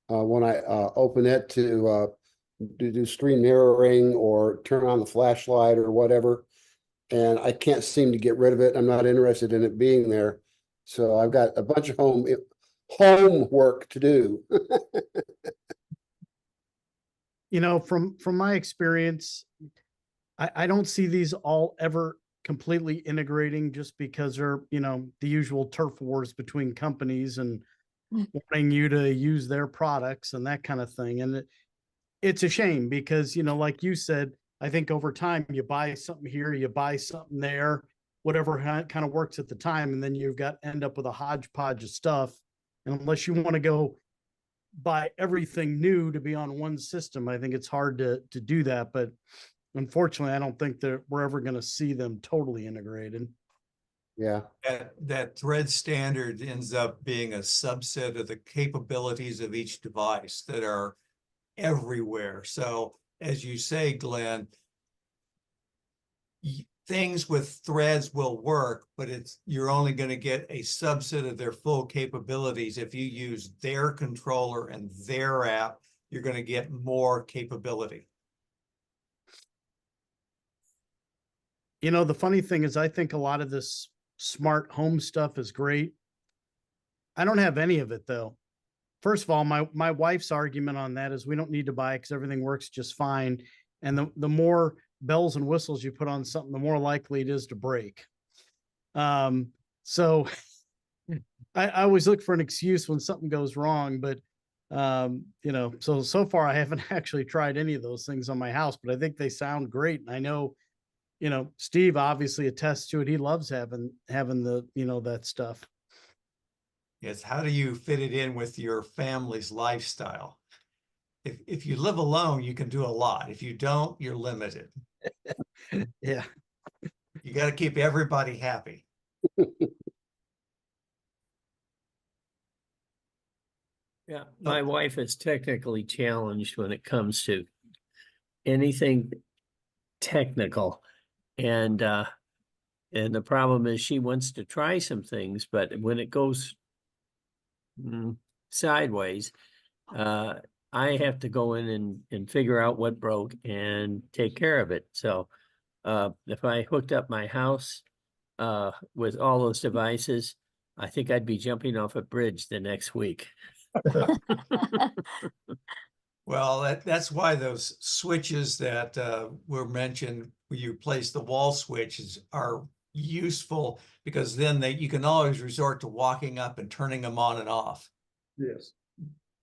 S4: when I open it to do screen mirroring or turn on the flashlight or whatever. And I can't seem to get rid of it. I'm not interested in it being there. So I've got a bunch of homework to do.
S2: You know, from my experience, I don't see these all ever completely integrating just because they're, you know, the usual turf wars between companies and wanting you to use their products and that kind of thing. And it's a shame because, you know, like you said, I think over time you buy something here, you buy something there, whatever kind of works at the time, and then you've got end up with a hodgepodge of stuff. And unless you want to go buy everything new to be on one system, I think it's hard to do that. But unfortunately, I don't think that we're ever going to see them totally integrated.
S4: Yeah.
S1: That thread standard ends up being a subset of the capabilities of each device that are everywhere. So as you say, Glenn, things with threads will work, but you're only going to get a subset of their full capabilities. If you use their controller and their app, you're going to get more capability.
S2: You know, the funny thing is I think a lot of this smart home stuff is great. I don't have any of it though. First of all, my wife's argument on that is we don't need to buy it because everything works just fine. And the more bells and whistles you put on something, the more likely it is to break. So I always look for an excuse when something goes wrong, but you know, so far I haven't actually tried any of those things on my house, but I think they sound great. And I know, you know, Steve obviously attests to it. He loves having the, you know, that stuff.
S1: Yes, how do you fit it in with your family's lifestyle? If you live alone, you can do a lot. If you don't, you're limited.
S2: Yeah.
S1: You got to keep everybody happy.
S7: Yeah, my wife is technically challenged when it comes to anything technical. And the problem is she wants to try some things, but when it goes sideways, I have to go in and figure out what broke and take care of it. So if I hooked up my house with all those devices, I think I'd be jumping off a bridge the next week.
S1: Well, that's why those switches that were mentioned, where you place the wall switches, are useful, because then you can always resort to walking up and turning them on and off.
S3: Yes.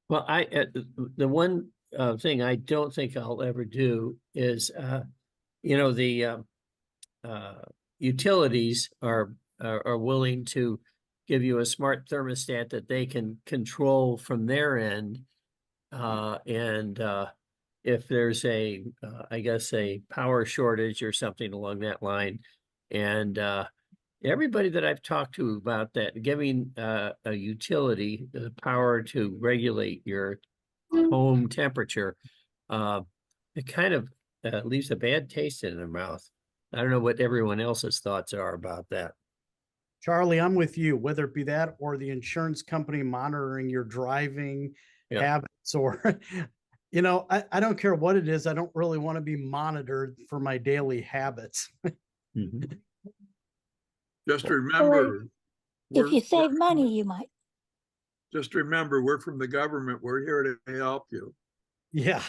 S7: Well, the one thing I don't think I'll ever do is, you know, the utilities are willing to give you a smart thermostat that they can control from their end. And if there's I guess a power shortage or something along that line, and everybody that I've talked to about that, giving a utility the power to regulate your home temperature, it kind of leaves a bad taste in their mouth. I don't know what everyone else's thoughts are about that.
S2: Charlie, I'm with you, whether it be that or the insurance company monitoring your driving habits, or, you know, I don't care what it is. I don't really want to be monitored for my daily habits.
S22: Just remember,
S17: if you save money, you might.
S22: Just remember, we're from the government. We're here to help you.
S2: Yeah.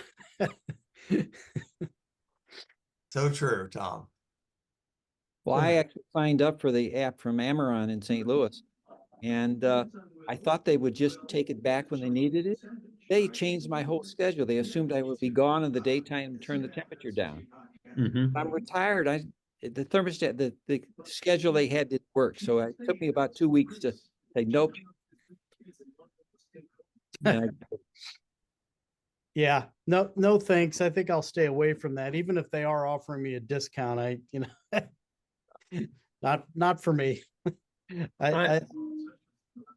S1: So true, Tom.
S12: Well, I actually signed up for the app from Amaron in St. Louis, and I thought they would just take it back when they needed it. They changed my whole schedule. They assumed I would be gone in the daytime and turn the temperature down. I'm retired. The thermostat, the schedule they had didn't work. So it took me about 2 weeks to say, nope.
S2: Yeah, no, thanks. I think I'll stay away from that. Even if they are offering me a discount, you know, not for me.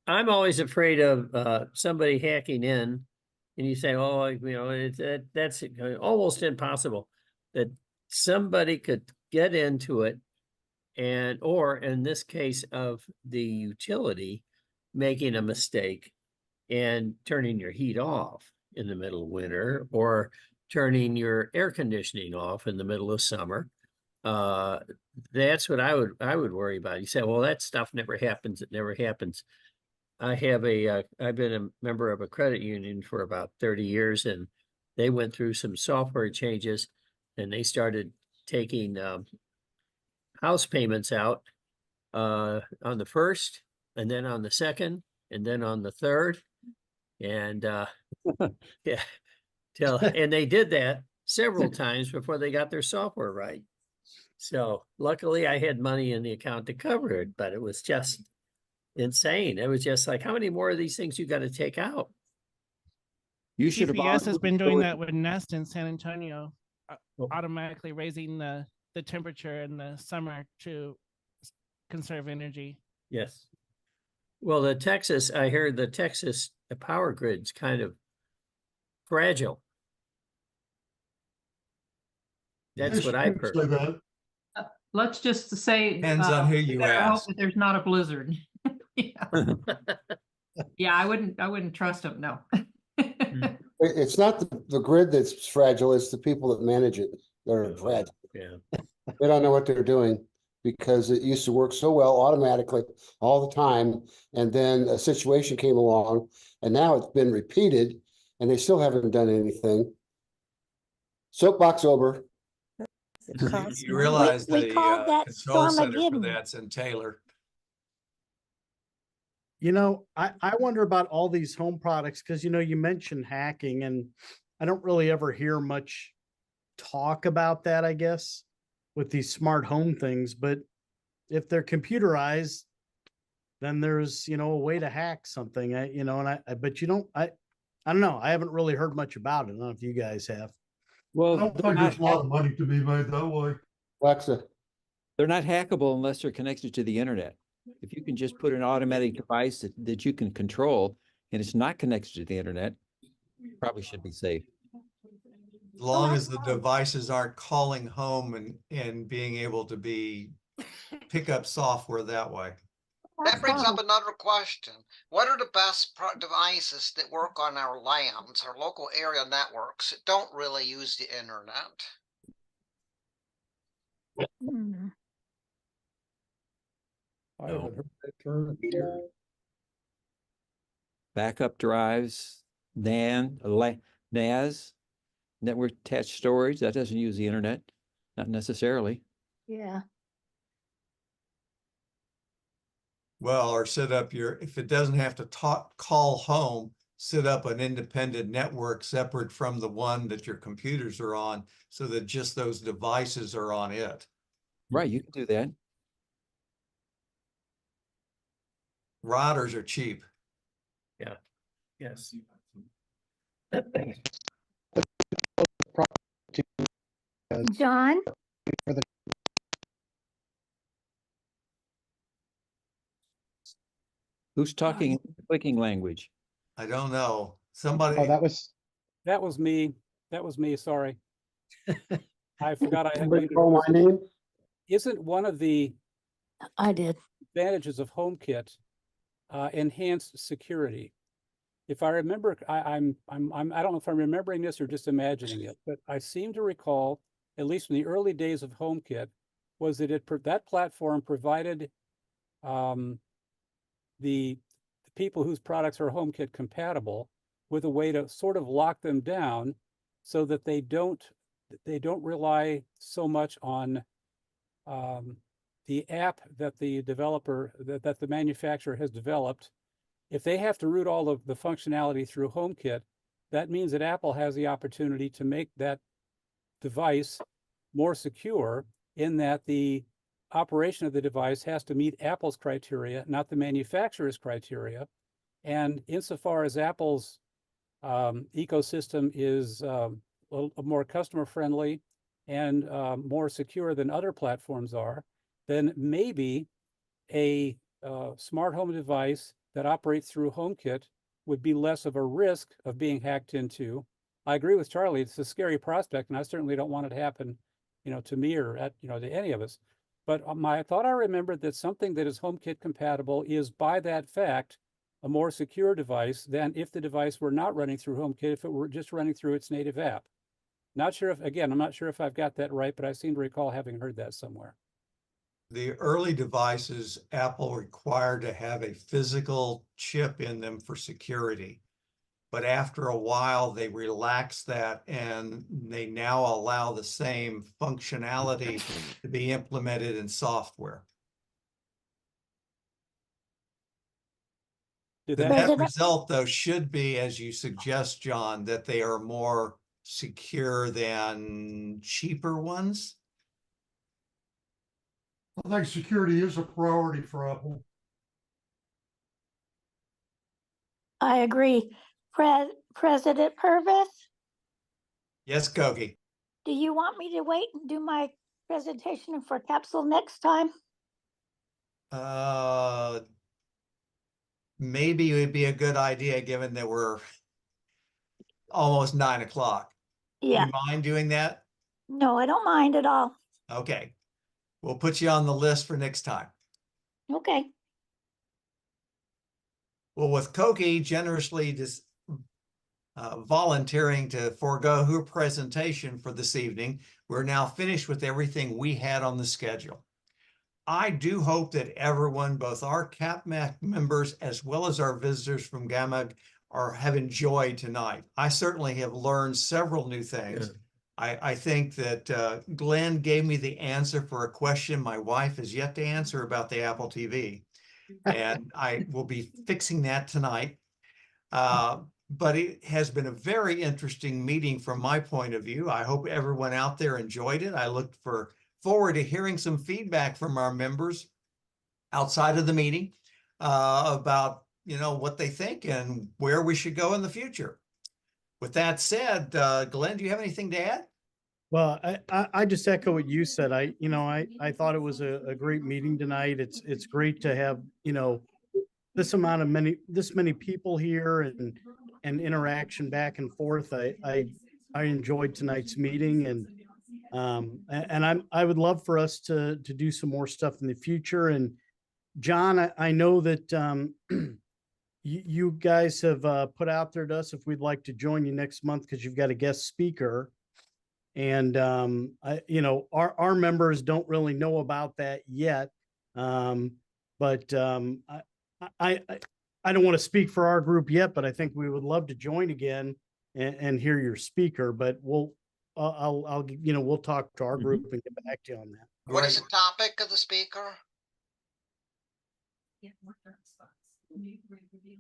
S7: I'm always afraid of somebody hacking in, and you say, oh, you know, that's almost impossible that somebody could get into it and, or in this case of the utility, making a mistake and turning your heat off in the middle of winter, or turning your air conditioning off in the middle of summer. That's what I would worry about. You say, well, that stuff never happens. It never happens. I've been a member of a credit union for about 30 years, and they went through some software changes, and they started taking house payments out on the first, and then on the second, and then on the third. And yeah, and they did that several times before they got their software right. So luckily I had money in the account to cover it, but it was just insane. It was just like, how many more of these things you got to take out?
S12: You should have.
S21: CPS has been doing that with Nest in San Antonio, automatically raising the temperature in the summer to conserve energy.
S7: Yes. Well, I heard the Texas power grid's kind of fragile. That's what I've heard.
S6: Let's just say.
S1: Depends on who you
S6: better hope
S1: ask.
S6: that there's not a blizzard. Yeah, I wouldn't trust them, no.
S4: It's not the grid that's fragile, it's the people that manage it that are fragile.
S7: Yeah.
S4: They don't know what they're doing because it used to work so well automatically all the time. And then a situation came along and now it's been repeated and they still haven't done anything. Soapbox over.
S1: You realize
S17: We
S1: the
S17: called that
S1: control center for
S17: Stormageddon.
S1: that's in Taylor.
S2: You know, I wonder about all these home products because, you know, you mentioned hacking and I don't really ever hear much talk about that, I guess, with these smart home things. But if they're computerized, then there's, you know, a way to hack something, you know, and but you don't, I don't know. I haven't really heard much about it. I don't know if you guys have.
S12: Well,
S3: I don't think there's a lot of money to be made that way.
S4: Alexa.
S12: They're not hackable unless they're connected to the internet. If you can just put an automatic device that you can control and it's not connected to the internet, probably should be safe.
S1: As long as the devices aren't calling home and being able to pick up software that way.
S11: That brings up another question. What are the best devices that work on our LANs, our local area networks, that don't really use the internet?
S3: I haven't heard that term in years.
S12: Backup drives, NAS, network attached storage, that doesn't use the internet, not necessarily.
S17: Yeah.
S1: Well, or set up if it doesn't have to call home, set up an independent network separate from the one that your computers are on so that just those devices are on it.
S12: Right, you can do that.
S1: Routers are cheap.
S7: Yeah. Yes.
S17: John?
S12: Who's talking clicking language?
S1: I don't know. Somebody.
S9: Oh, that was me. That was me. Sorry. I forgot I had
S4: Somebody
S9: muted.
S4: call my name?
S9: Isn't one of the advantages of HomeKit enhanced security? If I remember, I don't know if I'm remembering this or just imagining it, but I seem to recall, at least in the early days of HomeKit, was that that platform provided the people whose products are HomeKit compatible with a way to sort of lock them down so that they don't rely so much on the app that the developer, that the manufacturer has developed. If they have to route all of the functionality through HomeKit, that means that Apple has the opportunity to make that device more secure in that the operation of the device has to meet Apple's criteria, not the manufacturer's criteria. And insofar as Apple's ecosystem is more customer friendly and more secure than other platforms are, then maybe a smart home device that operates through HomeKit would be less of a risk of being hacked into. I agree with Charlie. It's a scary prospect, and I certainly don't want it to happen, to me or to any of us. But I thought I remembered that something that is HomeKit compatible is by that fact a more secure device than if the device were not running through HomeKit, if it were just running through its native app. Not sure if, again, I'm not sure if I've got that right, but I seem to recall having heard that somewhere.
S1: The early devices, Apple required to have a physical chip in them for security. But after a while, they relaxed that and they now allow the same functionality to be implemented in software.
S9: Did
S1: The
S9: that-
S1: net result, though, should be, as you suggest, John, that they are more secure than cheaper ones.
S8: I think security is a priority for Apple.
S17: I agree. President Purvis,
S1: Yes, Kogi.
S17: do you want me to wait and do my presentation for capsule next time?
S1: Maybe it would be a good idea, given that we're almost 9 o'clock.
S17: Yeah.
S1: You mind doing that?
S17: No, I don't mind at all.
S1: Okay. We'll put you on the list for next time.
S17: Okay.
S1: Well, with Koki generously just volunteering to forego her presentation for this evening, we're now finished with everything we had on the schedule. I do hope that everyone, both our CapMac members as well as our visitors from GAMUG, have enjoyed tonight. I certainly have learned several new things.
S7: Yeah.
S1: I think that Glenn gave me the answer for a question my wife has yet to answer about the Apple TV. And I will be fixing that tonight. But it has been a very interesting meeting from my point of view. I hope everyone out there enjoyed it. I look forward to hearing some feedback from our members outside of the meeting about, what they think and where we should go in the future. With that said, Glenn, do you have anything to add?
S2: Well, I just echo what you said. I thought it was a great meeting tonight. It's great to have, this many people here and interaction back and forth. I enjoyed tonight's meeting and I would love for us to do some more stuff in the future. And John, I know that you guys have put out there to us if we'd like to join you next month because you've got a guest speaker. And our members don't really know about that yet. But I don't want to speak for our group yet, but I think we would love to join again and hear your speaker. But we'll talk to our group and get back to you on that.
S11: What is the topic of the speaker?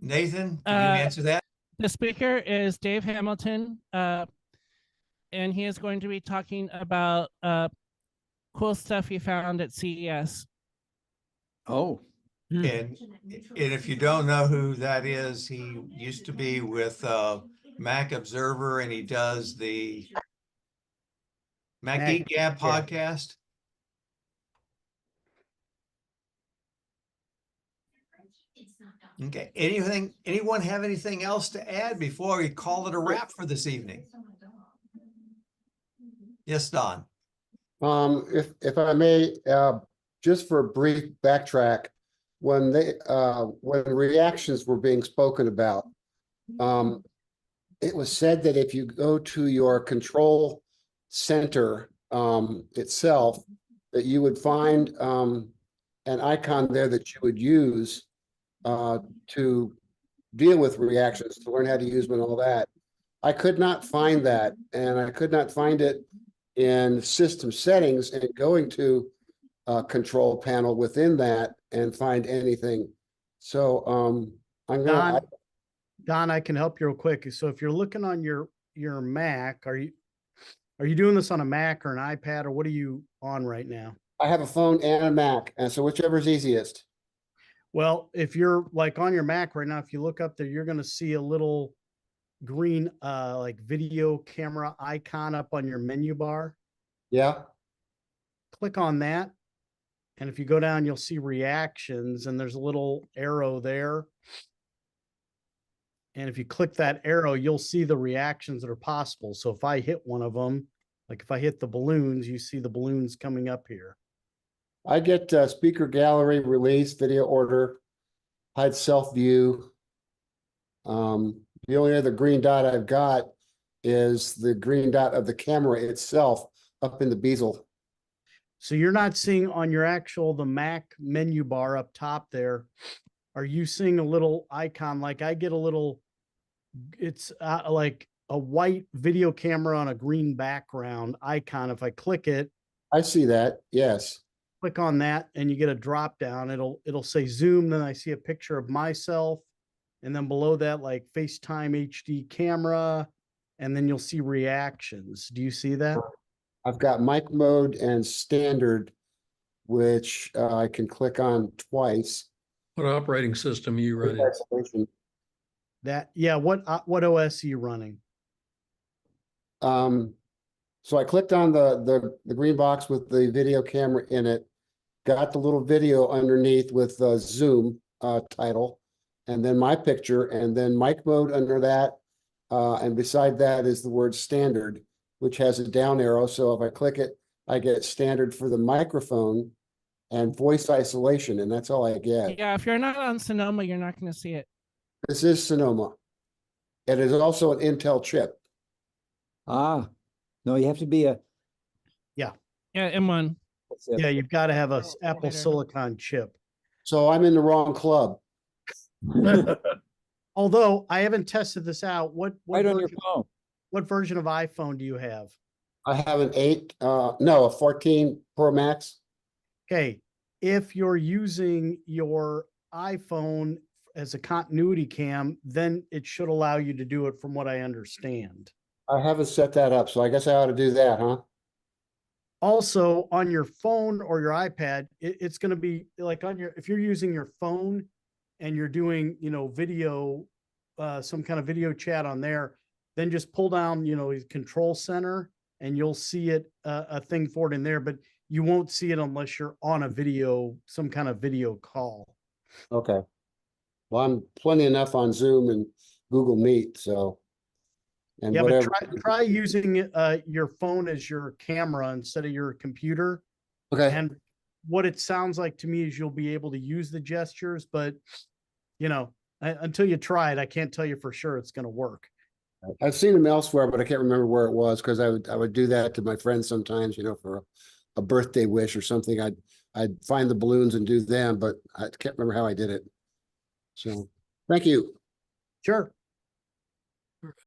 S1: Nathan, can you answer that?
S21: The speaker is Dave Hamilton, and he is going to be talking about cool stuff he found at CES.
S12: Oh.
S1: And if you don't know who that is, he used to be with Mac Observer, and he does the Mac Geek Gab podcast. Okay. Anyone have anything else to add before we call it a wrap for this evening? Yes, Don.
S4: If I may, just for a brief backtrack, when reactions were being spoken about, it was said that if you go to your control center itself, that you would find an icon there that you would use to deal with reactions, to learn how to use them and all that. I could not find that, and I could not find it in system settings and going to control panel within that and find anything. So I'm gonna
S2: Don, I can help you real quick. So if you're looking on your Mac, are you doing this on a Mac or an iPad, or what are you on right now?
S4: I have a phone and a Mac, and so whichever is easiest.
S2: Well, if you're like on your Mac right now, if you look up there, you're going to see a little green like video camera icon up on your menu bar.
S4: Yeah.
S2: Click on that. And if you go down, you'll see reactions, and there's a little arrow there. And if you click that arrow, you'll see the reactions that are possible. So if I hit one of them, like if I hit the balloons, you see the balloons coming up here.
S4: I get speaker gallery, release, video order, hide self view. The only other green dot I've got is the green dot of the camera itself up in the bezel.
S2: So you're not seeing on your the Mac menu bar up top there. Are you seeing a little icon? Like I get a little, it's like a white video camera on a green background icon. If I click it,
S4: I see that. Yes.
S2: click on that and you get a drop down. It'll say zoom. Then I see a picture of myself. And then below that, like FaceTime HD camera. And then you'll see reactions. Do you see that?
S4: I've got mic mode and standard, which I can click on twice.
S3: What operating system are you running?
S2: That, yeah, what OS are you running?
S4: So I clicked on the green box with the video camera in it, got the little video underneath with the Zoom title, and then my picture, and then mic mode under that. And beside that is the word standard, which has a down arrow. So if I click it, I get standard for the microphone and voice isolation, and that's all I get.
S21: Yeah, if you're not on Sonoma, you're not going to see it.
S4: This is Sonoma. It is also an Intel chip.
S12: Ah, no, you have to be a.
S2: Yeah.
S21: Yeah, M1.
S2: Yeah, you've got to have a Apple
S21: later.
S2: Silicon chip.
S4: So I'm in the wrong club.
S2: Although I haven't tested this out. What
S12: Right on your
S2: version,
S12: phone.
S2: what version of iPhone do you have?
S4: I have an 8, no, a 14 Pro Max.
S2: Okay, if you're using your iPhone as a continuity cam, then it should allow you to do it from what I understand.
S4: I haven't set that up, so I guess I ought to do that, huh?
S2: Also, on your phone or your iPad, it's going to be like on if you're using your phone and you're doing, video, some kind of video chat on there, then just pull down, control center and you'll see it, a thing for it in there, but you won't see it unless you're on a video, some kind of video call.
S4: Okay. Well, I'm plenty enough on Zoom and Google Meet, so. And
S2: Yeah,
S4: whatever.
S2: but try using your phone as your camera instead of your computer.
S4: Okay.
S2: And what it sounds like to me is you'll be able to use the gestures, but until you try it, I can't tell you for sure it's going to work.
S4: I've seen them elsewhere, but I can't remember where it was because I would do that to my friends sometimes, for a birthday wish or something. I'd find the balloons and do them, but I can't remember how I did it. So, thank you.
S2: Sure.